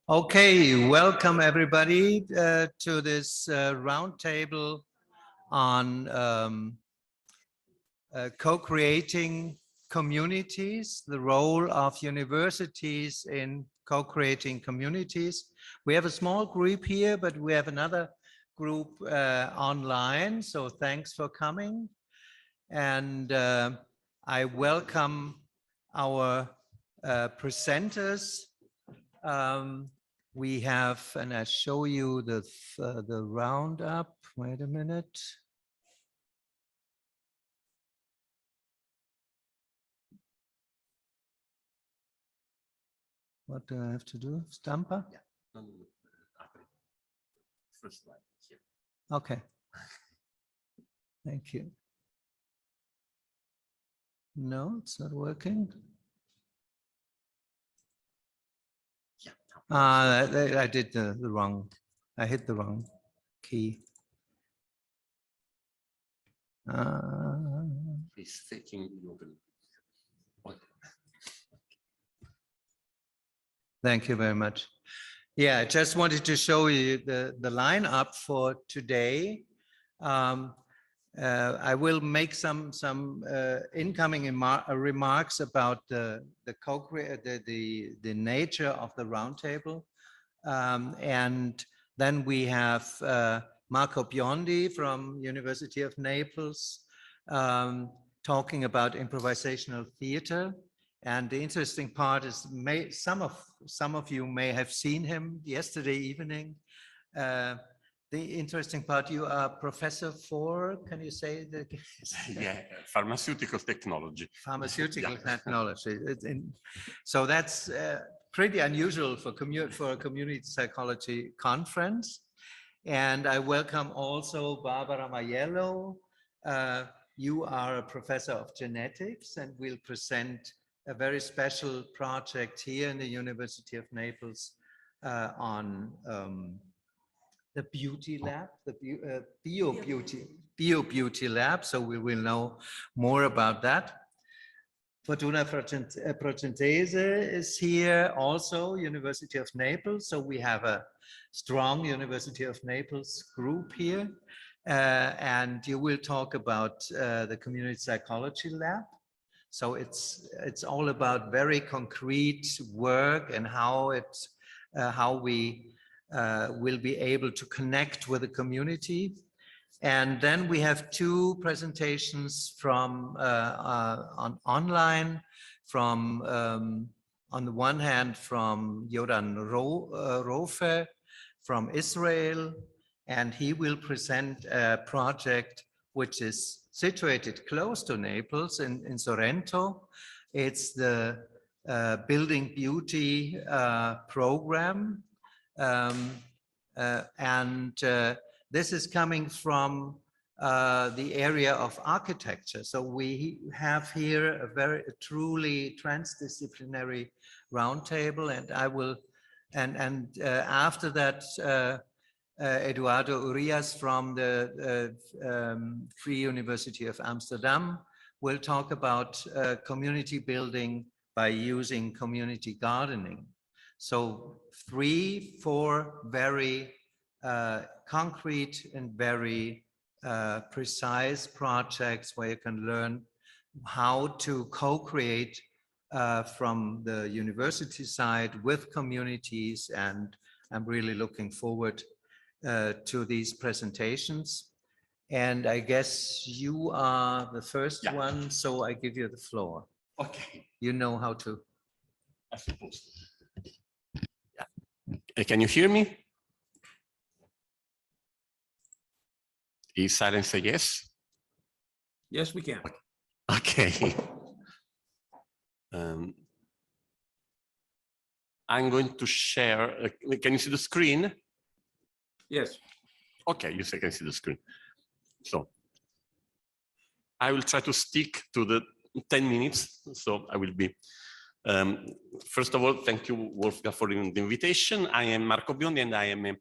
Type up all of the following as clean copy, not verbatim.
Okay, welcome everybody to this roundtable on co-creating communities, the role of universities in co-creating communities. We have a small group here, but we have another group online, so thanks for coming. And I welcome our presenters. We have, and I show you the roundup. Wait a minute. What do I have to do? Stamper? Yeah. No. First slide here. Okay. Thank you. No, it's not working. I did the wrong. I hit the wrong key. He's faking open. Thank you very much. Yeah, I just wanted to show you the lineup for today. I will make some incoming remarks about the nature of the roundtable, and then we have Marco Biondi from University of Naples talking about improvisational theater. And the interesting part is, some of you may have seen him yesterday evening. The interesting part, you are professor for, can you say that? Yeah, pharmaceutical technology. Pharmaceutical technology. So that's pretty unusual for a community psychology conference. And I welcome also Barbara MAJELLO. You are a professor of genetics and will present a very special project here in the University of Naples on the beauty lab, the bio beauty lab. So we will know more about that. FORTUNA PROCENTESE is here also, University of Naples. So we have a strong University of Naples group here. And you will talk about the community psychology lab. So it's all about very concrete work and how we will be able to connect with the community. And then we have two presentations from online, from on the one hand from YODAN ROFE from Israel, and he will present a project which is situated close to Naples in Sorrento. It's the Building Beauty program. This is coming from the area of architecture. So we have here a truly transdisciplinary roundtable, and I will, after that, EDUARDO URIAS from the Free University of Amsterdam will talk about community building by using community gardening. So 4 very concrete and very precise projects where you can learn how to co-create from the university side with communities, and I'm really looking forward to these presentations. And I guess you are the first one, so I give you the floor. Okay. You know how to. I suppose. Yeah. Can you hear me? Is silence a yes? Yes, we can. Okay. I'm going to share. Can you see the screen? Yes. Okay, you can see the screen. So I will try to stick to the 10 minutes. So I will be. First of all, thank you, Wolfgang, for the invitation. I am Marco Biondi, and I am a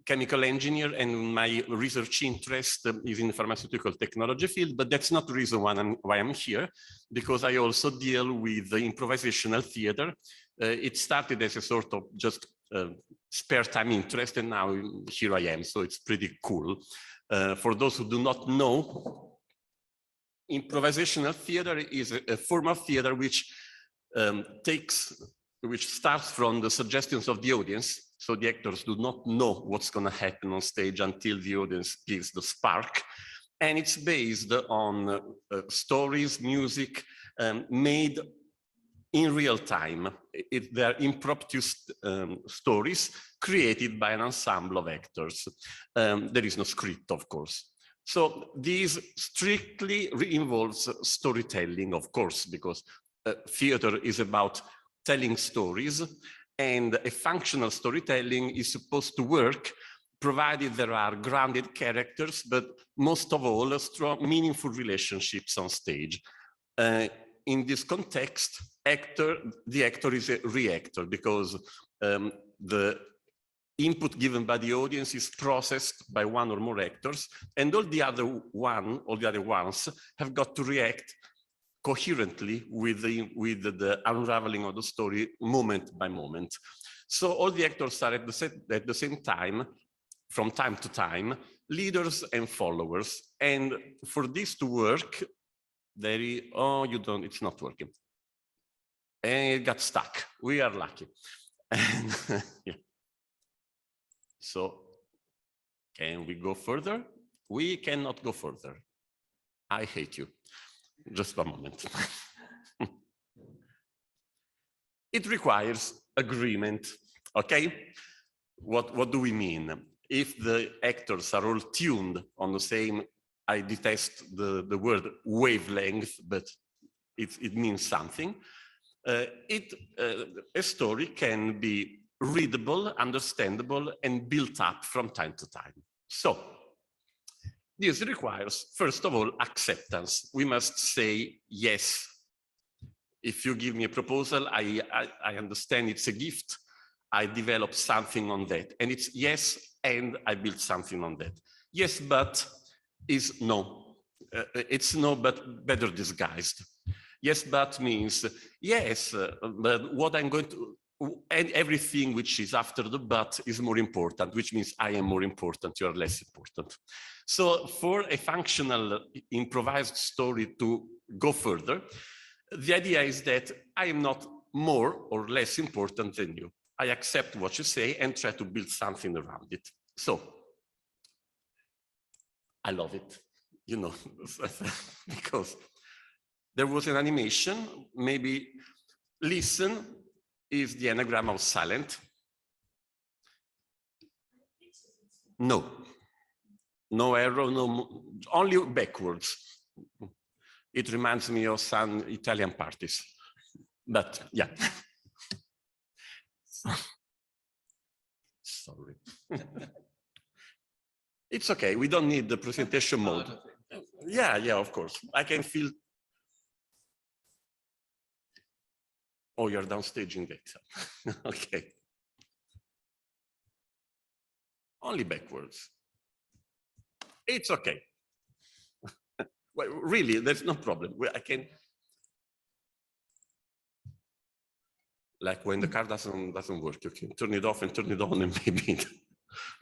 chemical engineer, and my research interest is in the pharmaceutical technology field, but that's not the reason why I'm here, because I also deal with the improvisational theater, It started as a sort of just spare time interest, and now here I am, so it's pretty cool. For those who do not know, improvisational theater is a form of theater which starts from the suggestions of the audience. So the actors do not know what's going to happen on stage until the audience gives the spark. And it's based on stories, music made in real time. They're impromptu stories created by an ensemble of actors. There is no script, of course. So this strictly involves storytelling, of course, because theater is about telling stories, and a functional storytelling is supposed to work provided there are grounded characters, but most of all, strong, meaningful relationships on stage. In this context, the actor is a reactor, because the input given by the audience is processed by one or more actors, and all the other ones have got to react coherently with the unraveling of the story moment by moment. So all the actors are at the same time, from time to time, leaders and followers. And for this to work, it's not working. And it got stuck. We are lucky. And, yeah. So can we go further? We cannot go further. I hate you. Just one moment. It requires agreement, okay? What do we mean? If the actors are all tuned on the same, I detest the word wavelength, but it means something. A story can be readable, understandable, and built up from time to time. So this requires, first of all, acceptance. We must say yes. If you give me a proposal, I understand it's a gift. I develop something on that. And it's yes, and I build something on that. Yes, but is no. It's no, but better disguised. Yes, but means yes, but what I'm going to, and everything which is after the but is more important, which means I am more important, you are less important. So for a functional improvised story to go further, the idea is that I am not more or less important than you. I accept what you say and try to build something around it. So I love it, you know, because there was an animation, maybe listen is the anagram of silent. No, no arrow, no, only backwards. It reminds me of some Italian parties, but yeah. Sorry. It's okay, we don't need the presentation mode. Yeah, of course. I can feel. Oh, you're downstaging that. Okay. Only backwards. It's okay. Well, really, there's no problem. I can. Like when the car doesn't work, you can turn it off and turn it on, and maybe.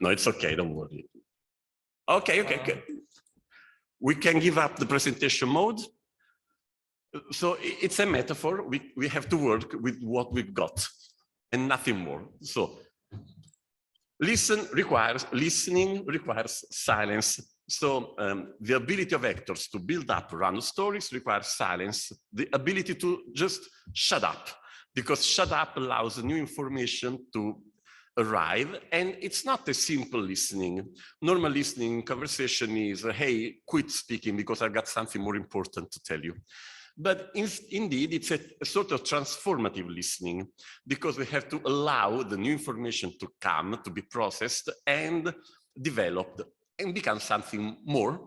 No, it's okay. Don't worry. Okay. We can give up the presentation mode. So it's a metaphor. We have to work with what we've got and nothing more. So listening requires silence. So the ability of actors to build up random stories requires silence. The ability to just shut up, because shut up allows new information to arrive, and it's not a simple listening. Normal listening conversation is, hey, quit speaking because I've got something more important to tell you. But indeed, it's a sort of transformative listening, because we have to allow the new information to come, to be processed and developed and become something more.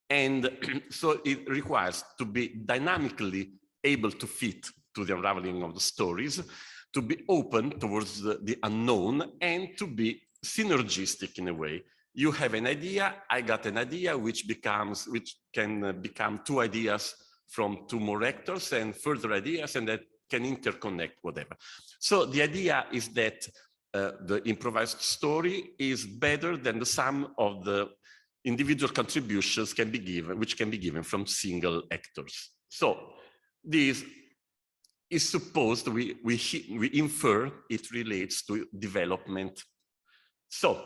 And so it requires to be dynamically able to fit to the unraveling of the stories, to be open towards the unknown, and to be synergistic in a way. You have an idea, I got an idea, which can become two ideas from two more actors, and further ideas, and that can interconnect whatever. So the idea is that the improvised story is better than the sum of the individual contributions which can be given from single actors. So this is supposed, we infer it relates to development. So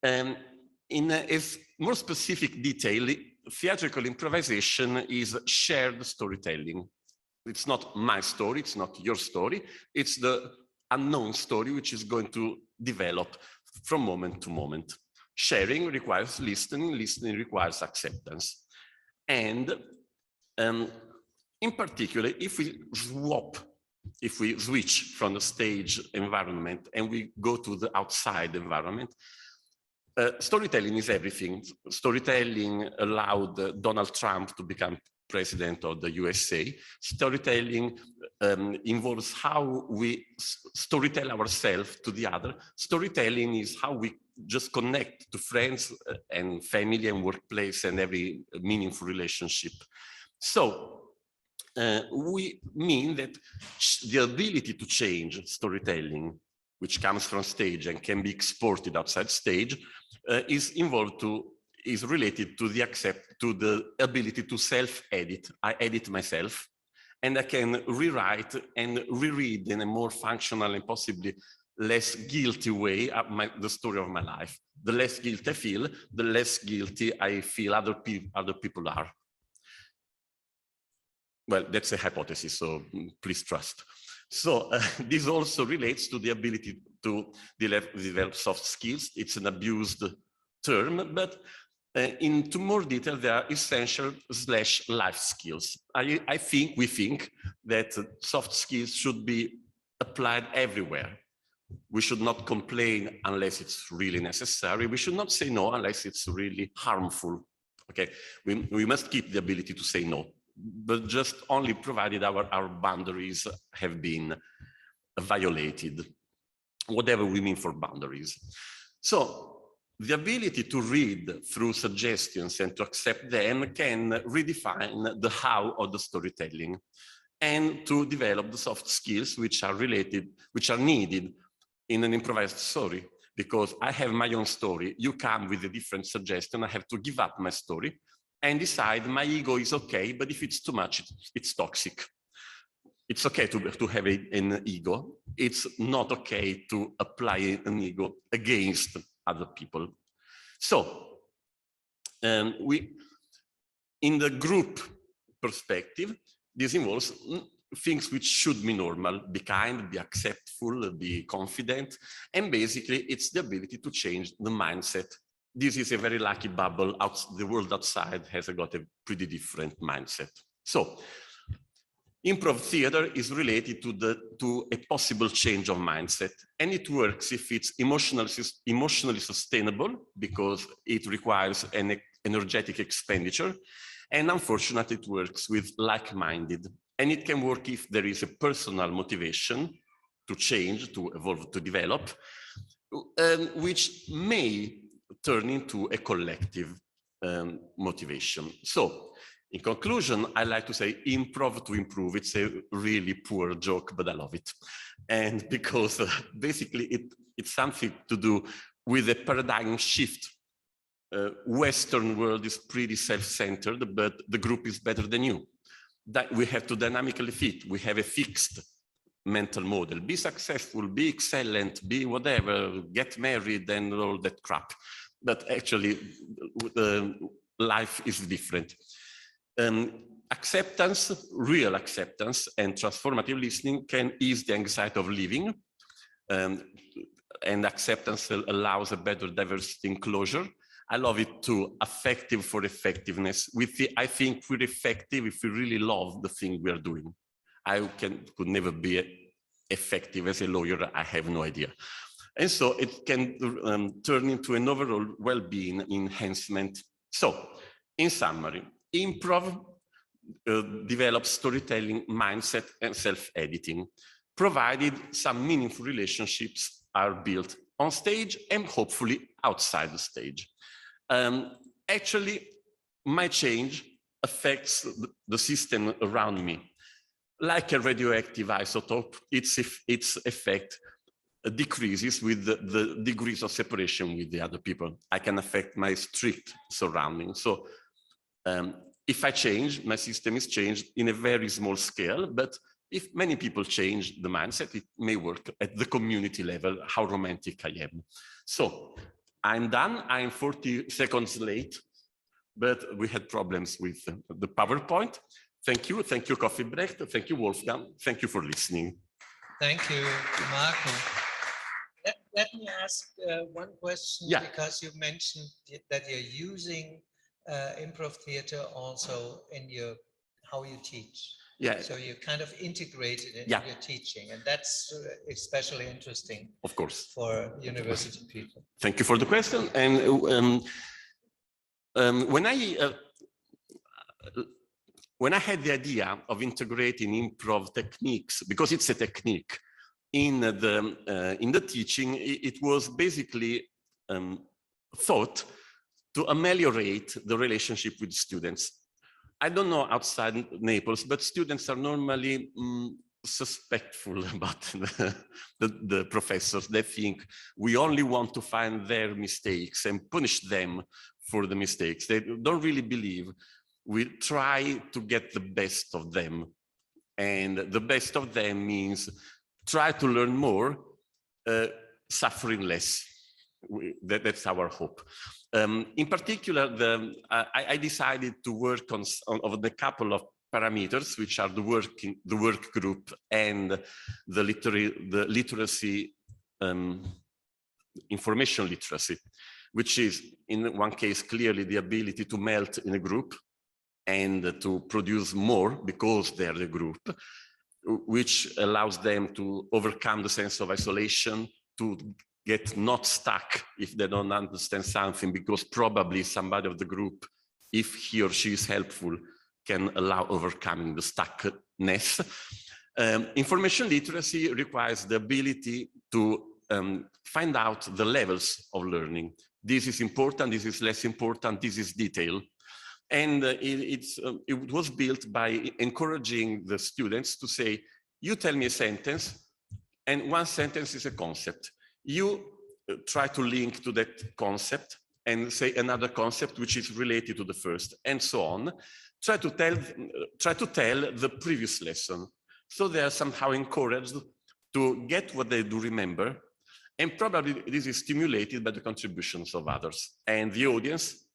in a more specific detail, theatrical improvisation is shared storytelling. It's not my story, it's not your story, it's the unknown story which is going to develop from moment to moment. Sharing requires listening, listening requires acceptance. And in particular, if we switch from the stage environment and we go to the outside environment, storytelling is everything. Storytelling allowed Donald Trump to become president of the USA. Storytelling involves how we storytell ourselves to the other. Storytelling is how we just connect to friends and family and workplace and every meaningful relationship. So we mean that the ability to change storytelling, which comes from stage and can be exported outside stage, is related to the ability to self-edit. I edit myself, and I can rewrite and reread in a more functional and possibly less guilty way the story of my life. The less guilt I feel, the less guilty I feel other people are. Well, that's a hypothesis, so please trust. So this also relates to the ability to develop soft skills. It's an abused term, but into more detail, they are essential / life skills. We think that soft skills should be applied everywhere. We should not complain unless it's really necessary. We should not say no unless it's really harmful. Okay, we must keep the ability to say no, but just only provided our boundaries have been violated, whatever we mean for boundaries. So the ability to read through suggestions and to accept them can redefine the how of the storytelling, and to develop the soft skills which are needed in an improvised story. Because I have my own story, you come with a different suggestion, I have to give up my story and decide my ego is okay, but if it's too much, it's toxic. It's okay to have an ego. It's not okay to apply an ego against other people. So in the group perspective, this involves things which should be normal: be kind, be acceptful, be confident, and basically it's the ability to change the mindset. This is a very lucky bubble. The world outside has got a pretty different mindset. So improv theater is related to a possible change of mindset, and it works if it's emotionally sustainable, because it requires an energetic expenditure, and unfortunately it works with like-minded, and it can work if there is a personal motivation to change, to evolve, to develop, which may turn into a collective motivation. So in conclusion, I like to say improv to improve. It's a really poor joke, but I love it. And because basically it's something to do with a paradigm shift. Western world is pretty self-centered, but the group is better than you. That we have to dynamically fit. We have a fixed mental model. Be successful, be excellent, be whatever, get married and all that crap. But actually, life is different. Acceptance, real acceptance, and transformative listening can ease the anxiety of living. And acceptance allows a better diversity inclusion. I love it too, affective for effectiveness. I think we're effective if we really love the thing we are doing. I could never be effective as a lawyer, I have no idea. And so it can turn into an overall well-being enhancement. So, in summary, improv develops storytelling mindset and self-editing, provided some meaningful relationships are built on stage and hopefully outside the stage. Actually, my change affects the system around me. like a radioactive isotope, its effect decreases with the degrees of separation with the other people. I can affect my strict surroundings. So if I change, my system is changed in a very small scale, but if many people change the mindset, it may work at the community level, how romantic I am. So I'm done, I'm 40 seconds late, but we had problems with the PowerPoint. Thank you, Coffee Break, thank you, Wolfgang, thank you for listening. Thank you, Marco. Let me ask one question, because you mentioned that you're using improv theater also in how you teach. Yeah. So you kind of integrated it in your teaching, and that's especially interesting. Of course. For university people. Thank you for the question. And when I had the idea of integrating improv techniques, because it's a technique, in the teaching, it was basically thought to ameliorate the relationship with students. I don't know outside Naples, but students are normally suspectful about the professors. They think we only want to find their mistakes and punish them for the mistakes. They don't really believe we try to get the best of them. And the best of them means try to learn more, suffering less. That's our hope. In particular, I decided to work on the couple of parameters, which are the work group and the literacy, information literacy, which is in one case clearly the ability to melt in a group and to produce more because they're the group, which allows them to overcome the sense of isolation, to get not stuck if they don't understand something, because probably somebody of the group, if he or she is helpful, can allow overcoming the stuckness. Information literacy requires the ability to find out the levels of learning. This is important, this is less important, this is detail. And it was built by encouraging the students to say, you tell me a sentence, and one sentence is a concept. You try to link to that concept and say another concept which is related to the first, and so on. Try to tell the previous lesson. So they are somehow encouraged to get what they do remember, and probably this is stimulated by the contributions of others. And the audience,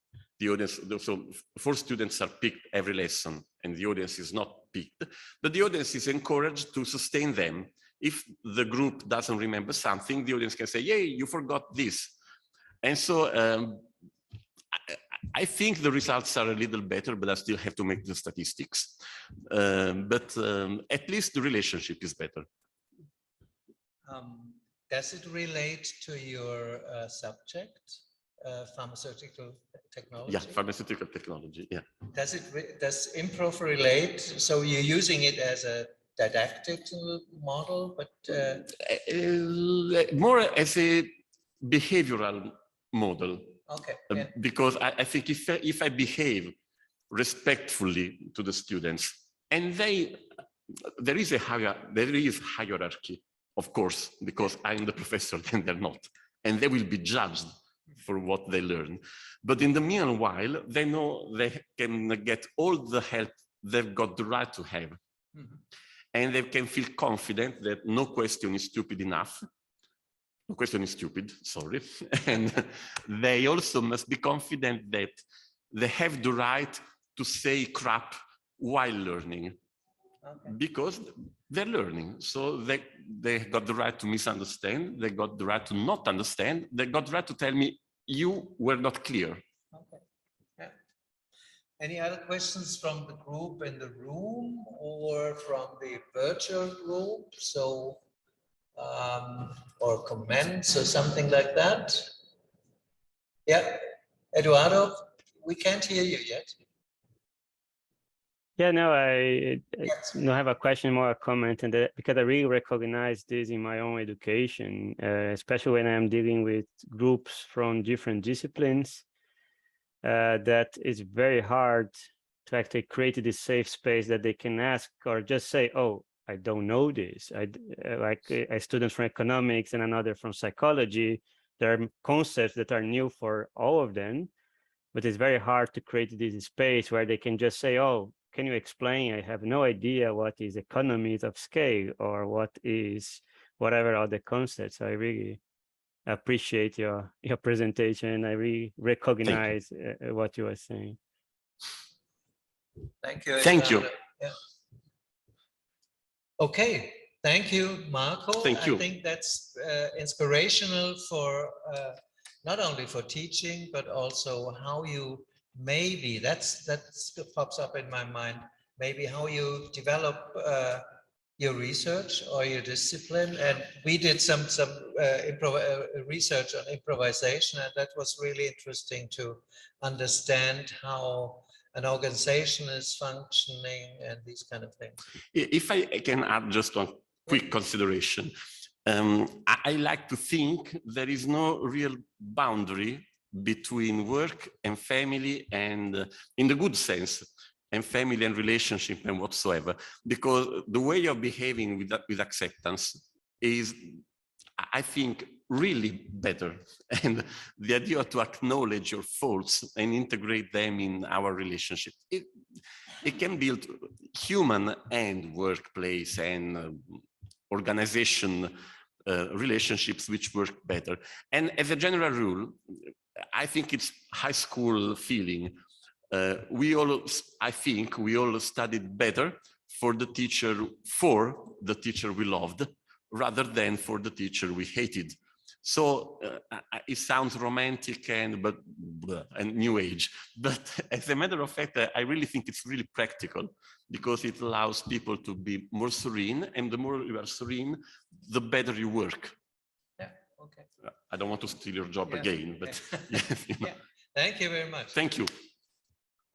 so 4 students are picked every lesson, and the audience is not picked, but the audience is encouraged to sustain them. If the group doesn't remember something, the audience can say, yay, you forgot this. And so I think the results are a little better, but I still have to make the statistics. But at least the relationship is better. Does it relate to your subject, pharmaceutical technology? Yeah, pharmaceutical technology, yeah. Does improv relate? So you're using it as a didactic model, but more as a behavioral model. Okay. Yeah. Because I think if I behave respectfully to the students, and there is hierarchy, of course, because I'm the professor and they're not, and they will be judged for what they learn. But in the meanwhile, they know they can get all the help they've got the right to have. Mm-hmm. And they can feel confident that no question is stupid enough. No question is stupid, sorry. And they also must be confident that they have the right to say crap while learning. Okay. Because they're learning. So they got the right to misunderstand, they got the right to not understand, they got the right to tell me, you were not clear. Okay. Yeah. Any other questions from the group in the room or from the virtual group? So, or comments or something like that? Yeah, Eduardo, we can't hear you yet. Yeah, no, I don't have a question, more a comment, and because I really recognize this in my own education, especially when I'm dealing with groups from different disciplines, that it's very hard to actually create this safe space that they can ask or just say, oh, I don't know this. Like a student from economics and another from psychology, there are concepts that are new for all of them, but it's very hard to create this space where they can just say, oh, can you explain? I have no idea what is economies of scale or what is whatever other concepts. I really appreciate your presentation. I really recognize what you are saying. Thank you. Thank you. Yeah. Okay, thank you, Marco. Thank you. I think that's inspirational for not only for teaching, but also how you maybe that pops up in my mind. Maybe how you develop your research or your discipline. And we did some research on improvisation, and that was really interesting to understand how an organization is functioning and these kind of things. If I can add just one quick consideration, I like to think there is no real boundary between work and family, and in the good sense, and family and relationship and whatsoever, because the way of behaving with acceptance is, I think, really better. And the idea to acknowledge your faults and integrate them in our relationship, it can build human and workplace and organization relationships which work better. And as a general rule, I think it's high school feeling. I think we all studied better for the teacher we loved, rather than for the teacher we hated. So it sounds romantic and new age, but as a matter of fact, I really think it's really practical, because it allows people to be more serene, and the more you are serene, the better you work. Yeah. Okay. I don't want to steal your job again, but yes, you know. Yeah. Thank you very much. Thank you.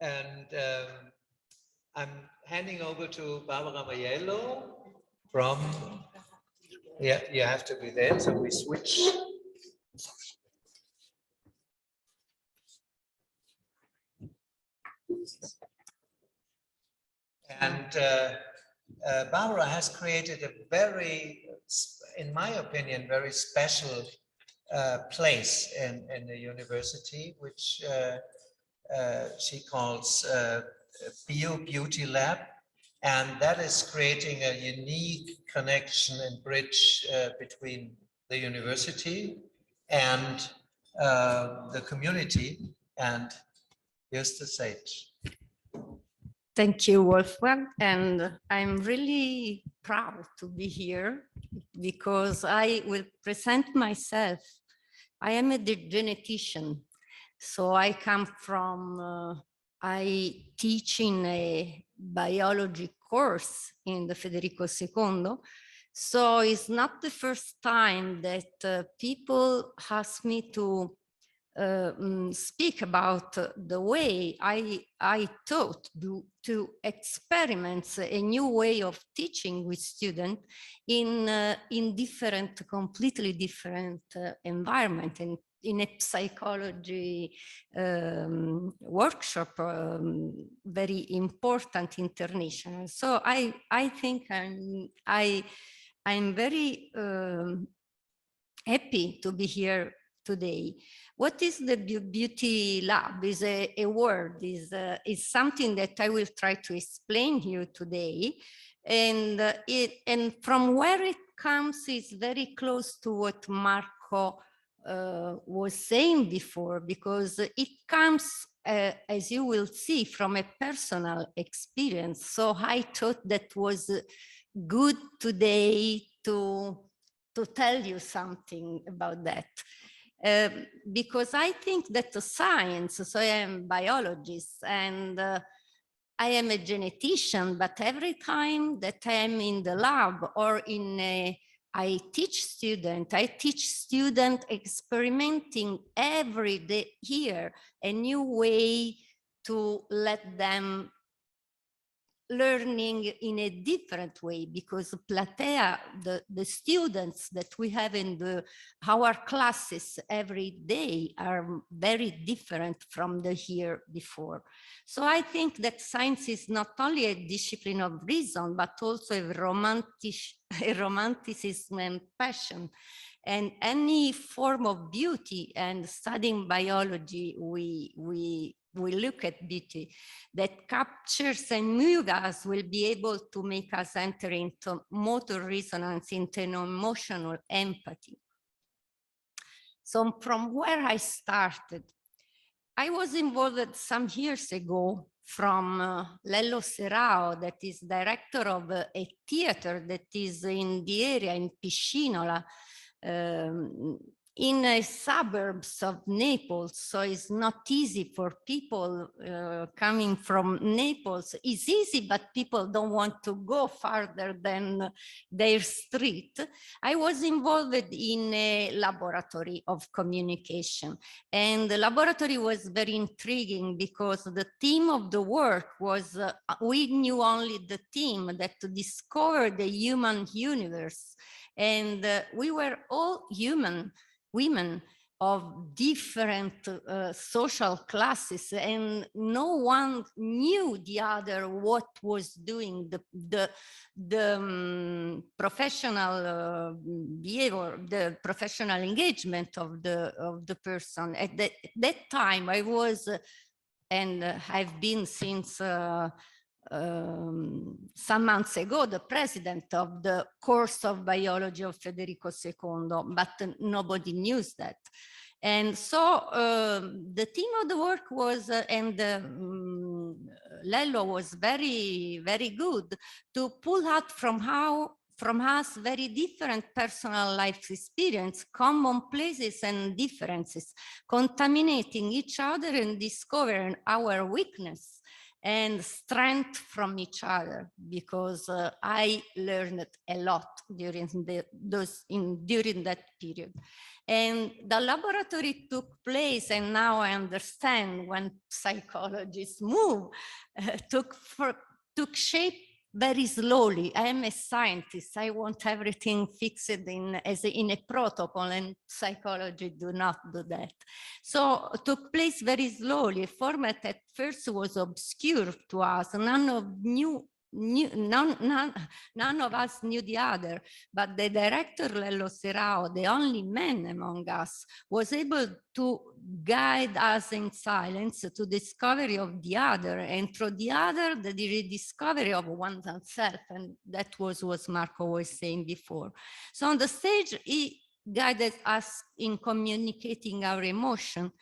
And I'm handing over to Barbara Majello from, yeah, you have to be there, so we switch. And Barbara has created a very, in my opinion, very special place in the university, which she calls Beauty Lab, and that is creating a unique connection and bridge between the university and the community. And here's the stage. Thank you, Wolfgang, and I'm really proud to be here because I will present myself. I am a genetician. So I come from, I teach in a biology course in the Federico II. So it's not the first time that people ask me to speak about the way I taught to experiment a new way of teaching with students in different, completely different environment, and in a psychology workshop, very important international. So I think I'm very happy to be here today. What is the Beauty Lab? Is a word, is something that I will try to explain here today. And from where it comes is very close to what Marco was saying before, because it comes, as you will see, from a personal experience. So I thought that was good today to tell you something about that. Because I think that the science, so I am a biologist and I am a genetician, but every time that I am in the lab or I teach students experimenting every day here, a new way to let them learning in a different way, because platea, the students that we have in our classes every day are very different from the year before. So I think that science is not only a discipline of reason, but also a romanticism and passion. And any form of beauty, and studying biology, we look at beauty that captures and moves us, will be able to make us enter into motor resonance, into an emotional empathy. So from where I started, I was involved some years ago from Lello Serrao, that is director of a theater that is in the area in Piscinola, in suburbs of Naples. So it's not easy for people coming from Naples. It's easy, but people don't want to go farther than their street. I was involved in a laboratory of communication, and the laboratory was very intriguing because the theme of the work was, we knew only the theme that to discover the human universe. And we were all human, women of different social classes, and no one knew the other what was doing. The professional behavior, the professional engagement of the person. At that time, I was, and I've been since some months ago, the president of the course of biology of Federico II, but nobody knew that. And so the theme of the work was, Lello was very, very good to pull out from us very different personal life experience, common places and differences, contaminating each other and discovering our weakness and strength from each other, because I learned a lot during during that period. And the laboratory took place, and now I understand when psychologists move, took shape very slowly. I am a scientist. I want everything fixed in a protocol, and psychology do not do that. So it took place very slowly. A format at first was obscure to us. None of us knew the other, but the director, Lello Serrao, the only man among us, was able to guide us in silence to discovery of the other, and through the other, the rediscovery of oneself. And that was what Marco was saying before. So on the stage, he guided us in communicating our emotion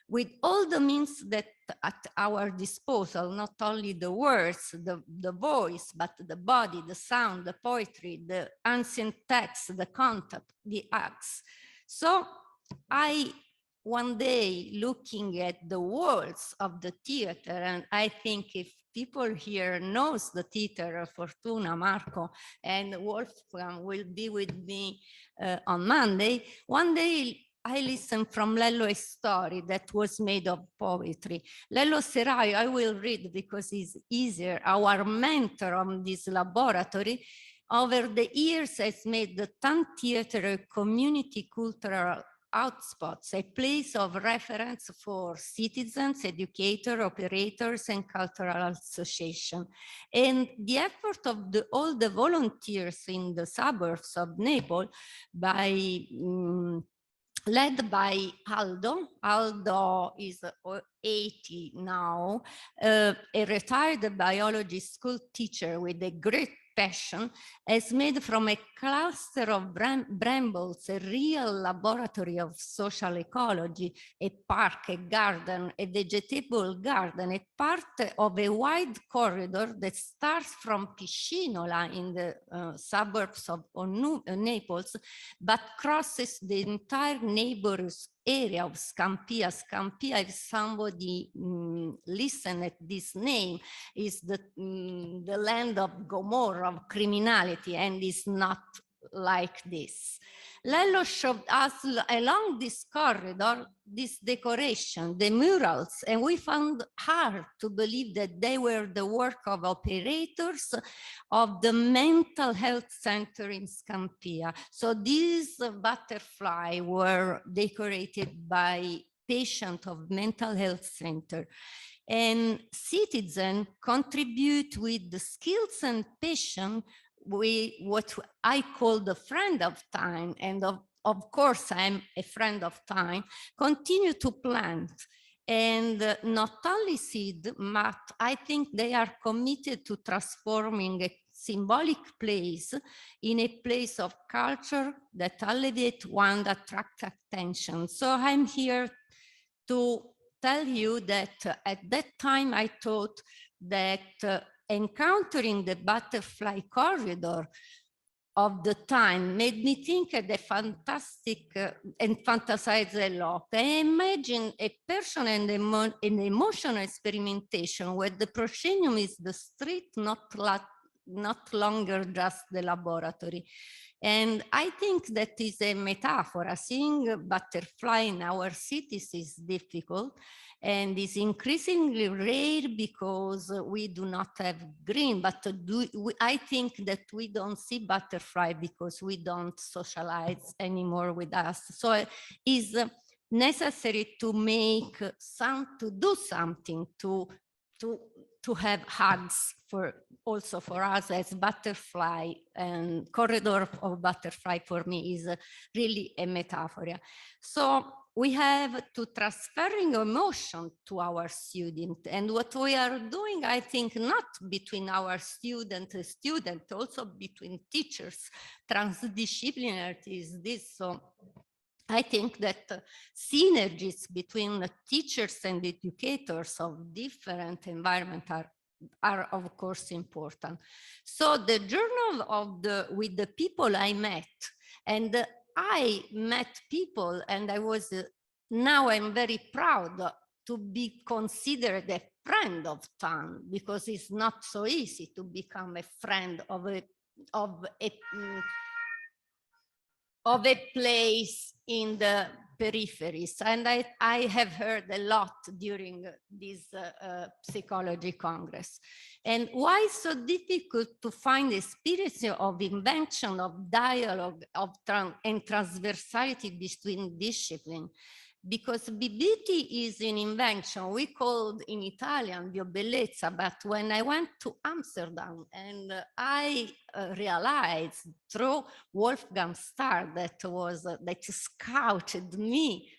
with all the means that at our disposal, not only the words, the voice, but the body, the sound, the poetry, the ancient text, the contact, the acts. So one day looking at the walls of the theater, and I think if people here knows the theater, Fortuna, Marco, and Wolfgang will be with me on Monday, one day I listened from Lello a story that was made of poetry. Lello Serrao, I will read because it's easier. Our mentor on this laboratory over the years has made the town theater a community cultural hotspots, a place of reference for citizens, educators, operators, and cultural associations. And the effort of all the volunteers in the suburbs of Naples led by Aldo. Aldo is 80 now, a retired biology school teacher with a great passion, has made from a cluster of brambles a real laboratory of social ecology, a park, a garden, a vegetable garden, a part of a wide corridor that starts from Piscinola in the suburbs of Naples, but crosses the entire neighborhood area of Scampia. Scampia, if somebody listen at this name, is the land of Gomorrah, of criminality, and is not like this. Lello showed us along this corridor, this decoration, the murals, and we found hard to believe that they were the work of operators of the mental health center in Scampia. So these butterflies were decorated by patients of mental health center. And citizens contribute with the skills and passion with what I call the friend of time, and of course I'm a friend of time, continue to plant. And not only seed, but I think they are committed to transforming a symbolic place in a place of culture that alleviate one that attract attention. So I'm here to tell you that at that time I thought that encountering the butterfly corridor of the time made me think of the fantastic and fantasize a lot. I imagine a person and an emotional experimentation where the proscenium is the street, not longer just the laboratory. And I think that is a metaphor. Seeing butterfly in our cities is difficult and is increasingly rare because we do not have green, but I think that we don't see butterfly because we don't socialize anymore with us. So it is necessary to do something to have hugs also for us as butterfly, and corridor of butterfly for me is really a metaphor. So we have to transferring emotion to our student, and what we are doing, I think, not between our student, also between teachers, transdisciplinarity is this. So I think that synergies between the teachers and educators of different environments are of course important. So the journal with the people I met, and I met people, and now I'm very proud to be considered a friend of town, because it's not so easy to become a friend of a place in the peripheries. And I have heard a lot during this psychology congress. And why so difficult to find a spirit of invention, of dialogue, and transversality between disciplines? Because beauty is an invention. We called in Italian biobellezza, but when I went to Amsterdam and I realized through Wolfgang Starr that scouted me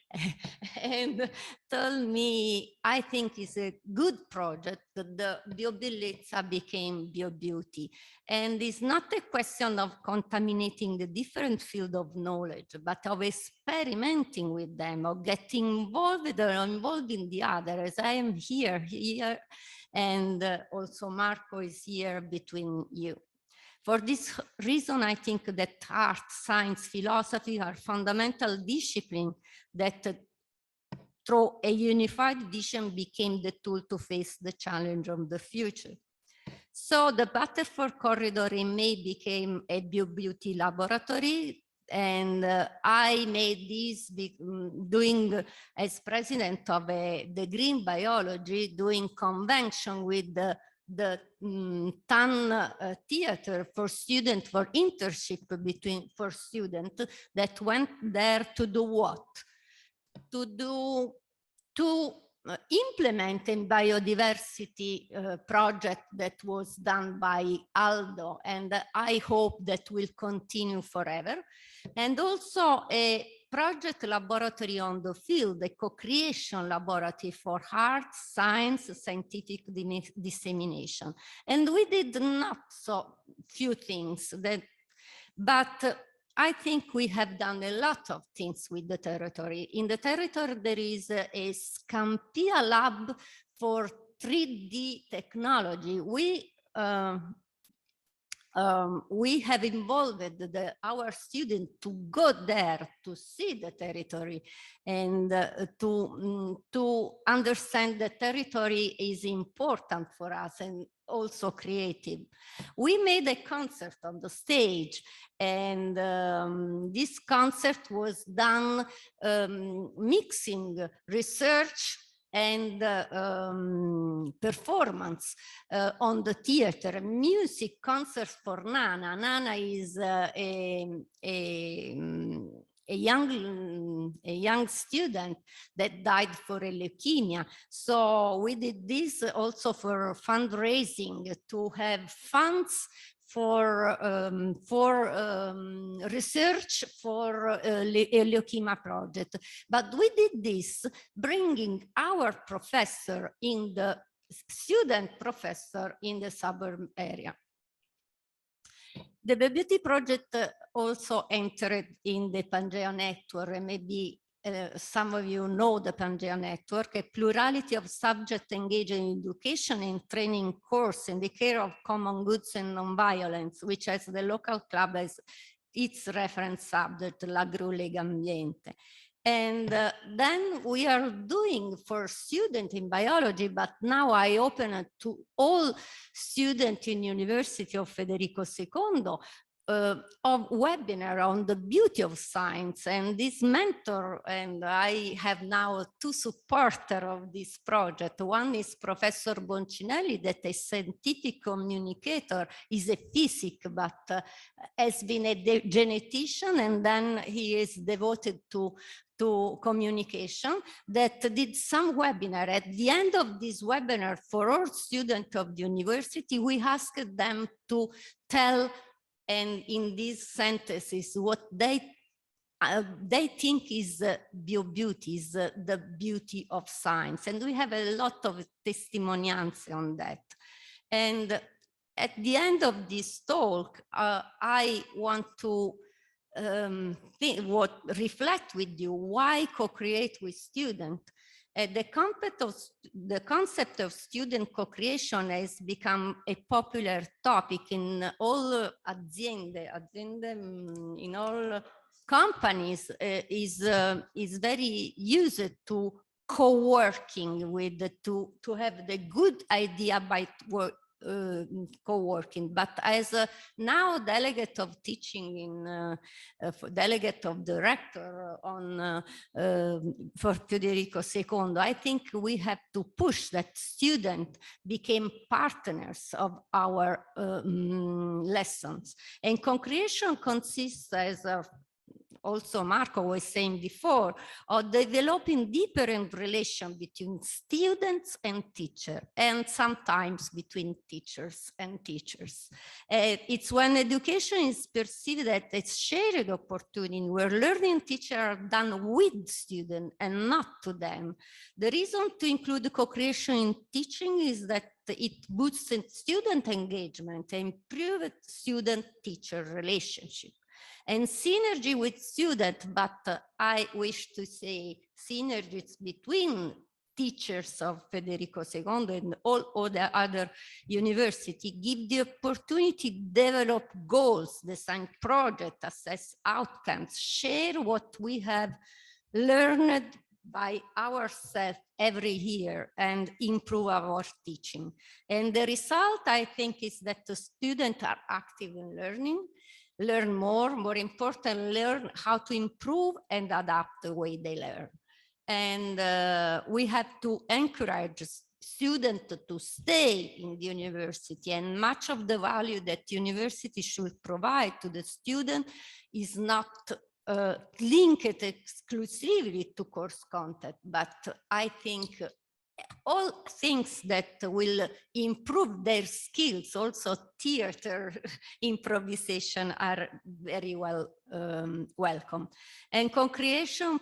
and told me, I think it's a good project, that the biobellezza became biobeauty. And it's not a question of contaminating the different field of knowledge, but of experimenting with them, of getting involved or involving the other, as I am here, and also Marco is here between you. For this reason, I think that art, science, philosophy are fundamental disciplines that through a unified vision became the tool to face the challenge of the future. So the Butterfly Corridor in May became a beauty laboratory, and I made this doing as president of the Green Biology, doing convention with the TAN theater for students, for internship for students that went there to do what? To implement a biodiversity project that was done by Aldo, and I hope that will continue forever. And also a project laboratory on the field, a co-creation laboratory for art, science, scientific dissemination. And we did not so few things, but I think we have done a lot of things with the territory. In the territory, there is a Scampia lab for 3D technology. we have involved our students to go there to see the territory and to understand the territory is important for us and also creative. We made a concert on the stage, and this concert was done mixing research and performance on the theater, music concerts for Nana. Nana is a young student that died for a leukemia. So we did this also for fundraising, to have funds for research for a leukemia project. But we did this bringing our professor in the student professor in the suburb area. The Beauty project also entered in the Pangea network, and maybe some of you know the Pangea network, a plurality of subjects engaged in education and training course in the care of common goods and non-violence, which has the local club as its reference subject, l'agro-lega ambiente. And then we are doing for students in biology, but now I open it to all students in University of Federico II, of webinar on the beauty of science. And this mentor, and I have now two supporters of this project. One is Professor Boncinelli, that is scientific communicator, is a physicist, but has been a genetician, and then he is devoted to communication, that did some webinar. At the end of this webinar, for all students of the university, we asked them to tell, and in these sentences, what they think is beauty, is the beauty of science. And we have a lot of testimonials on that. And at the end of this talk, I want to reflect with you why co-create with students. The concept of student co-creation has become a popular topic in all in all companies, is very used to co-working with, to have the good idea by co-working. But as now delegate of teaching in delegate of director on for Federico II, I think we have to push that students became partners of our lessons. And co-creation consists, as also Marco was saying before, of developing deeper relation between students and teachers, and sometimes between teachers and teachers. It's when education is perceived that it's shared opportunity, where learning and teaching are done with students and not to them. The reason to include co-creation in teaching is that it boosts student engagement and improves student-teacher relationship. And synergy with students, but I wish to say synergies between teachers of Federico II and all the other university, give the opportunity to develop goals, design projects, assess outcomes, share what we have learned by ourselves every year, and improve our teaching. And the result, I think, is that the students are active in learning, learn more important, learn how to improve and adapt the way they learn. And we have to encourage students to stay in the university, and much of the value that university should provide to the student is not linked exclusively to course content, but I think all things that will improve their skills, also theater improvisation, are very welcome. And co-creation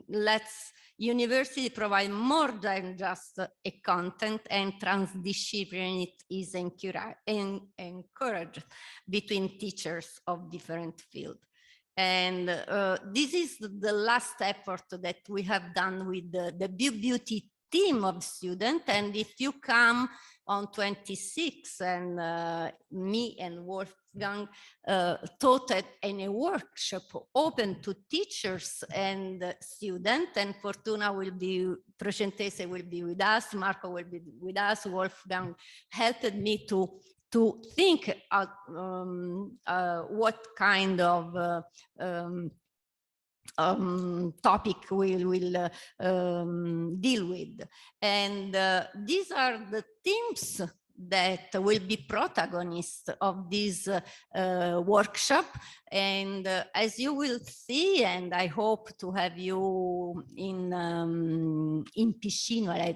lets university provide more than just a content, and transdisciplinary is encouraged between teachers of different fields. And this is the last effort that we have done with the beauty team of students. And if you come on 26, and me and Wolfgang taught in a workshop open to teachers and students, and Fortuna will be, Procentese will be with us, Marco will be with us, Wolfgang helped me to think of what kind of topic we will deal with. And these are the themes that will be protagonists of this workshop. And as you will see, and I hope to have you in Piscinola,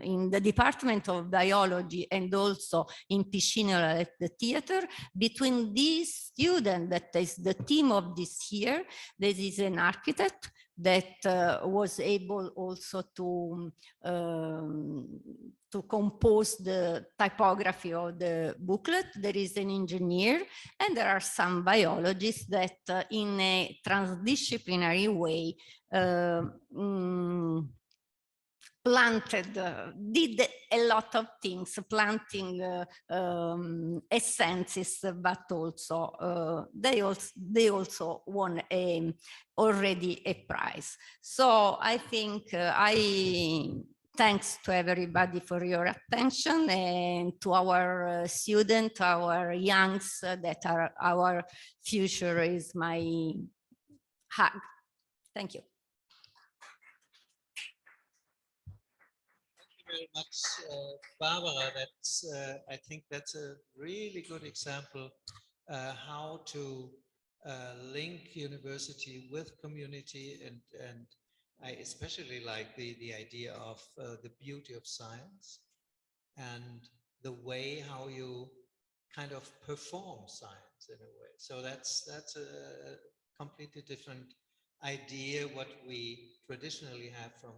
in the Department of Biology, and also in Piscinola at the theater, between these students, that is the team of this year. This is an architect that was able also to compose the typography of the booklet. There is an engineer, and there are some biologists that in a transdisciplinary way did a lot of things, planting essences, but also they also won already a prize. So I think thanks to everybody for your attention, and to our students, our youngs that are our future is my hug. Thank you. Very much, Barbara. That's I think that's a really good example how to link university with community, and I especially like the idea of the beauty of science and the way how you kind of perform science in a way. So that's a completely different idea what we traditionally have from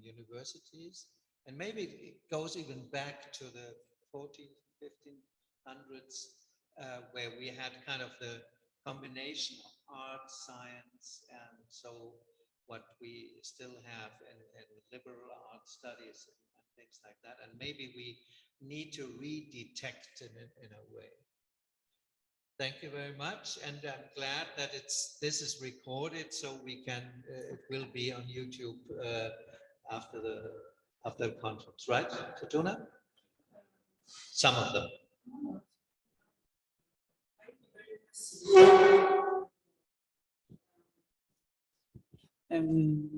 universities, and maybe it goes even back to the 1500s, where we had kind of the combination of art, science, and so what we still have in liberal art studies and things like that, and maybe we need to redetect in a way. Thank you very much, and I'm glad that this is recorded, so we can it will be on YouTube after the conference, right, Fortuna? Some of them.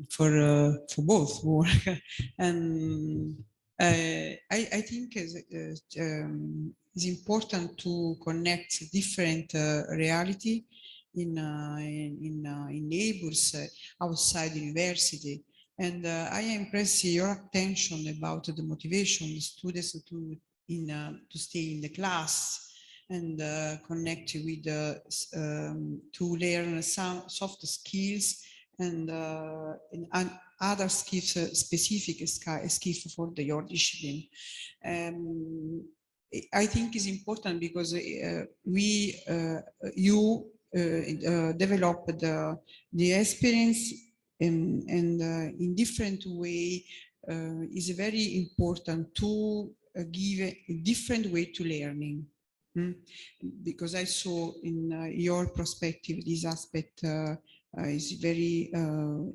For both work, and I think it's important to connect different reality in neighbors outside university. And I am impressed your attention about the motivation of students to stay in the class and connect with to learn some soft skills and other skills, specific skills for your discipline. I think is important because you develop the experience and in different way is very important to give a different way to learning. Because I saw in your perspective this aspect is very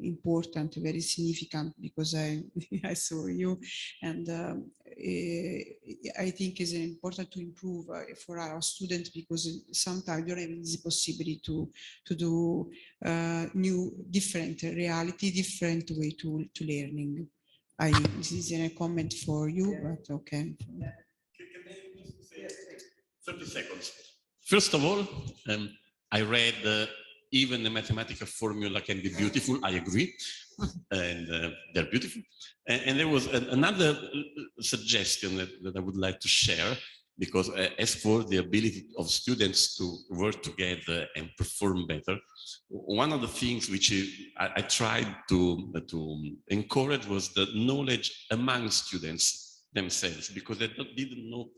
important, very significant, because I saw you, and I think it's important to improve for our students, because sometimes you don't have this possibility to do new, different reality, different way to learning. This is a comment for you, but okay. 30 seconds. First of all, I read even the mathematical formula can be beautiful. I agree, and they're beautiful. And there was another suggestion that I would like to share, because as for the ability of students to work together and perform better, one of the things which I tried to encourage was the knowledge among students themselves, because they didn't know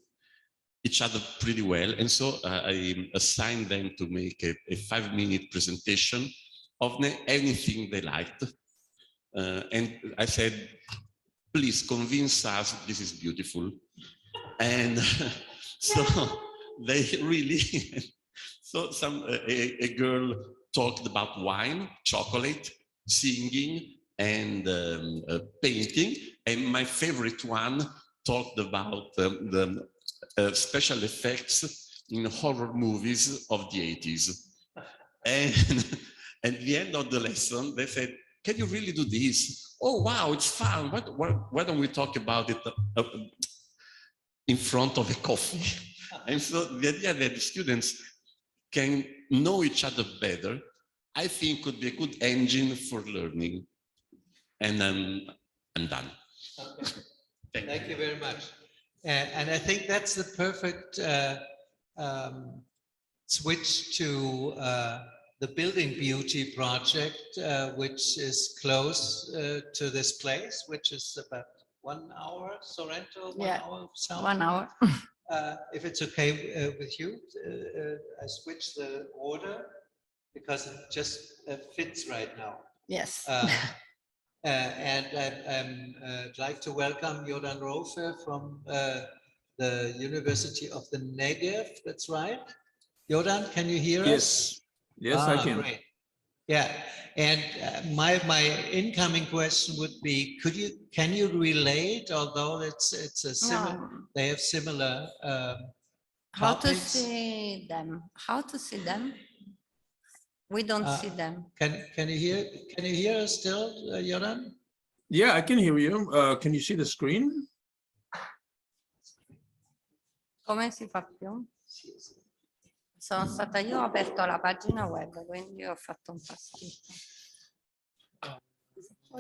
each other pretty well, and so I assigned them to make a 5-minute presentation of anything they liked, and I said, please convince us this is beautiful. And so they really, so a girl talked about wine, chocolate, singing, and painting. And my favorite one talked about the special effects in horror movies of the 80s. And at the end of the lesson, they said, can you really do this? Oh, wow, it's fun. Why don't we talk about it in front of a coffee? And so the idea that the students can know each other better, I think could be a good engine for learning. And I'm done. Okay. Thank you very much. And I think that's the perfect switch to the Building Beauty project, which is close to this place, which is about 1 hour, Sorrento, 1 hour south. 1 hour. If it's okay with you, I switch the order because it just fits right now. Yes. And I'd like to welcome YODAN ROFE from the University of the Negev. That's right. YODAN, can you hear us? Yes, I can. Great. Yeah, and my incoming question would be: can you relate? Although it's a similar, they have similar How to topics. see them? How to see them? We don't see them. Can you hear us still, YODAN? Yeah, I can hear you. Can you see the screen? Come si fa più? Sono stata io, ho aperto la pagina web, quindi ho fatto un passetto.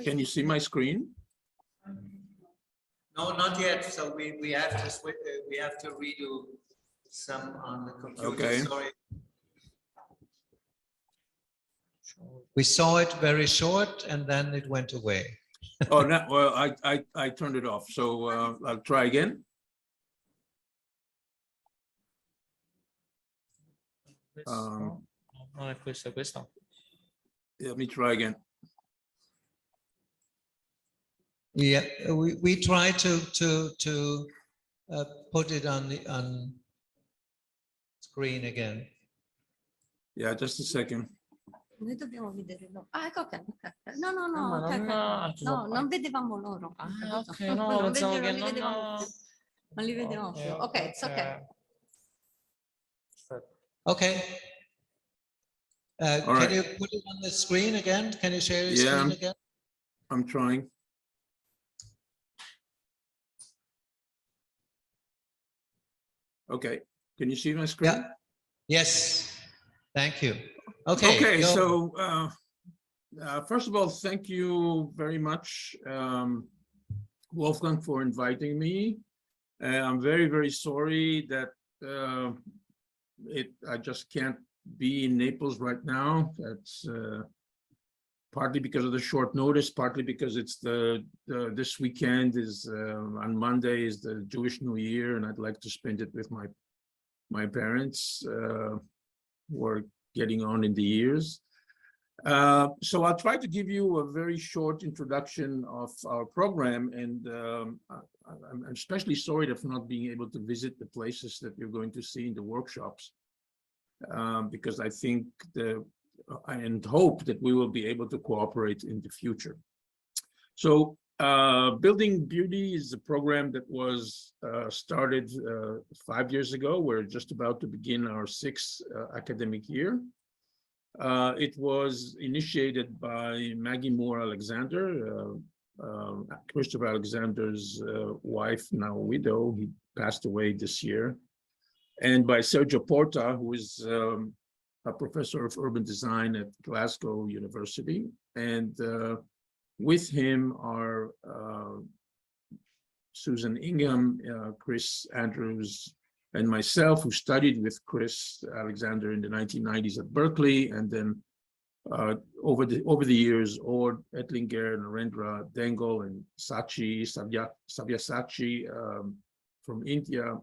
Can you see my screen? No, not yet. So we have to switch, we have to redo some on the computer. Okay. Sorry. We saw it very short, and then it went away. Oh, no, well, I turned it off. So I'll try again. Non è questo. Let me try again. Yeah, we try to put it on screen again. Yeah, just a second. Noi dobbiamo vedere loro. Ah, ecco, ok. No, no, no, ma ok, non- ok. no, No, non vedevamo loro. Ah, capito? ok, no, Non pensavo che li non- vedevamo più. Non li vedevamo più. Ok, it's okay. Okay. All Can right. you put it on the screen again? Can you share your Yeah. screen again? I'm trying. Okay. Can you see my screen? Yeah. Yes. Thank you. Okay. Okay, go. so first of all, thank you very much, Wolfgang, for inviting me. I'm very, very sorry that I just can't be in Naples right now. That's partly because of the short notice, partly because it's this weekend is on Monday is the Jewish New Year, and I'd like to spend it with my parents who are getting on in the years. So I'll try to give you a very short introduction of our program, and I'm especially sorry for not being able to visit the places that you're going to see in the workshops, because I think and hope that we will be able to cooperate in the future. So Building Beauty is a program that was started 5 years ago. We're just about to begin our 6th academic year. It was initiated by Maggie Moore Alexander, Christopher Alexander's wife, now widow. He passed away this year. And by Sergio Porta, who is a professor of urban design at Glasgow University. And with him are Susan Ingham, Chris Andrews, and myself, who studied with Chris Alexander in the 1990s at Berkeley, and then over the years, Ord, Ettlinger, Narendra, Dengel, and Sabyasachi from India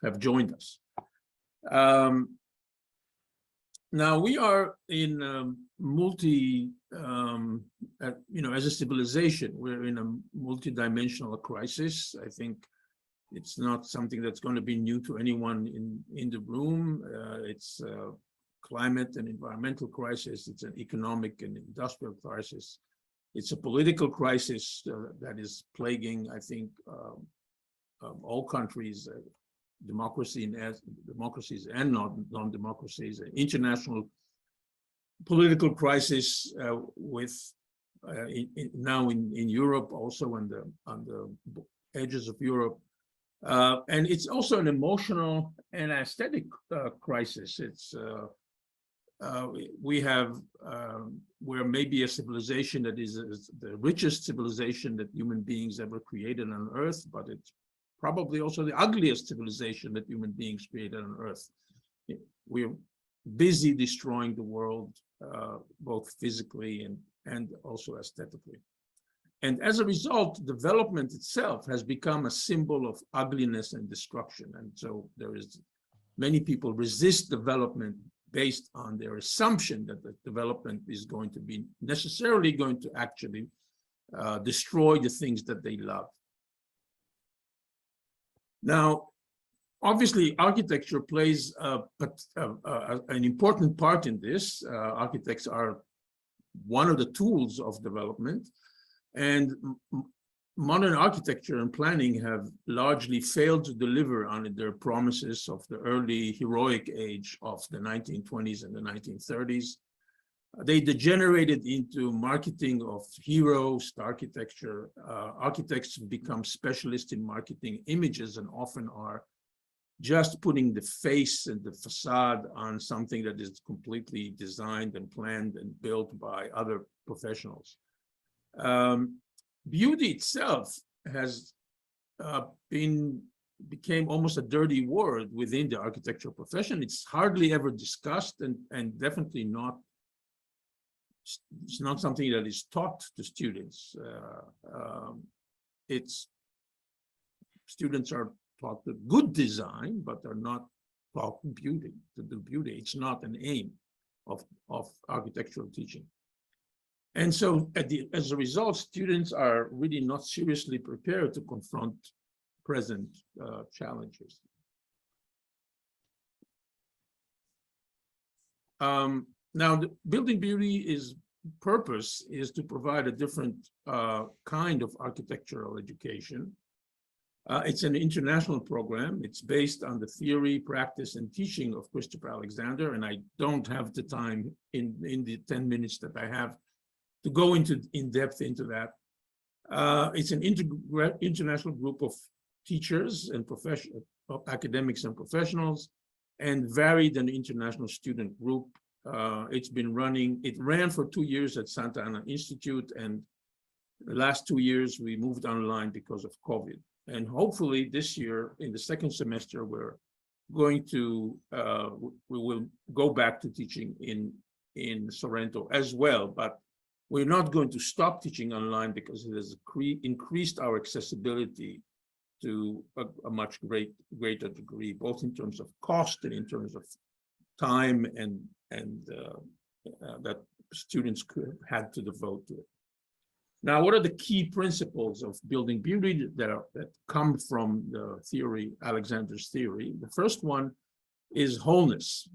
have joined us. Now we are in as a civilization, we're in a multi-dimensional crisis. I think it's not something that's going to be new to anyone in the room. It's a climate and environmental crisis. It's an economic and industrial crisis. It's a political crisis that is plaguing, I think, all countries, democracies and non-democracies, an international political crisis now in Europe, also on the edges of Europe. And it's also an emotional and aesthetic crisis. It's we're maybe a civilization that is the richest civilization that human beings ever created on Earth, but it's probably also the ugliest civilization that human beings created on Earth. We're busy destroying the world, both physically and also aesthetically. And as a result, development itself has become a symbol of ugliness and destruction. And so many people resist development based on their assumption that the development is going to be necessarily going to actually destroy the things that they love. Now, obviously, architecture plays an important part in this. Architects are one of the tools of development, and modern architecture and planning have largely failed to deliver on their promises of the early heroic age of the 1920s and the 1930s. They degenerated into marketing of heroes architecture. Architects become specialists in marketing images and often are just putting the face and the facade on something that is completely designed and planned and built by other professionals. Beauty itself has became almost a dirty word within the architectural profession. It's hardly ever discussed and definitely not. It's not something that is taught to students. Students are taught the good design, but they're not taught beauty, to do beauty. It's not an aim of architectural teaching. And so as a result, students are really not seriously prepared to confront present challenges. Now, the building beauty's purpose is to provide a different kind of architectural education. It's an international program. It's based on the theory, practice, and teaching of Christopher Alexander, and I don't have the time in the 10 minutes that I have to go in depth into that. It's an international group of teachers and academics and professionals, and varied an international student group. It ran for 2 years at Santa Ana Institute, and the last 2 years we moved online because of COVID. And hopefully this year, in the second semester, we will go back to teaching in Sorrento as well, but we're not going to stop teaching online because it has increased our accessibility to a much greater degree, both in terms of cost and in terms of time and that students had to devote to it. Now, what are the key principles of building beauty that come from the theory, Alexander's theory? The first one is wholeness.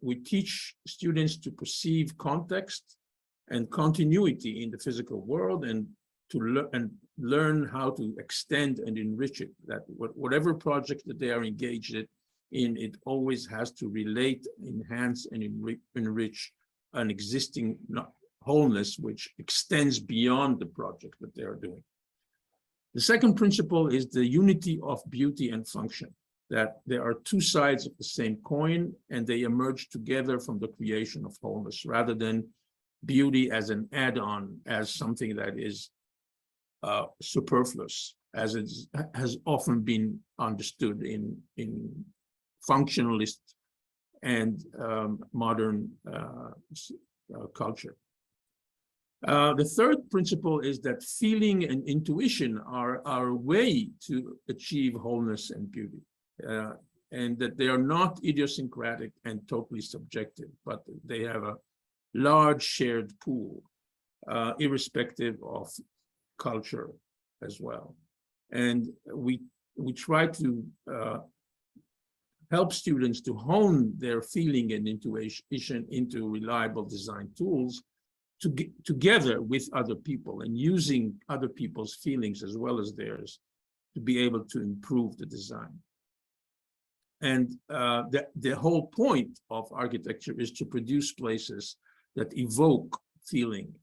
We teach students to perceive context and continuity in the physical world, and to learn how to extend and enrich it. That whatever project that they are engaged in, it always has to relate, enhance, and enrich an existing wholeness which extends beyond the project that they are doing. The second principle is the unity of beauty and function, that there are two sides of the same coin and they emerge together from the creation of wholeness, rather than beauty as an add-on, as something that is superfluous, as it has often been understood in functionalist and modern culture. The third principle is that feeling and intuition are our way to achieve wholeness and beauty. and that they are not idiosyncratic and totally subjective, but they have a large shared pool, irrespective of culture as well. And we try to help students to hone their feeling and intuition into reliable design tools to get together with other people and using other people's feelings as well as theirs to be able to improve the design. And the whole point of architecture is to produce places that evoke feeling,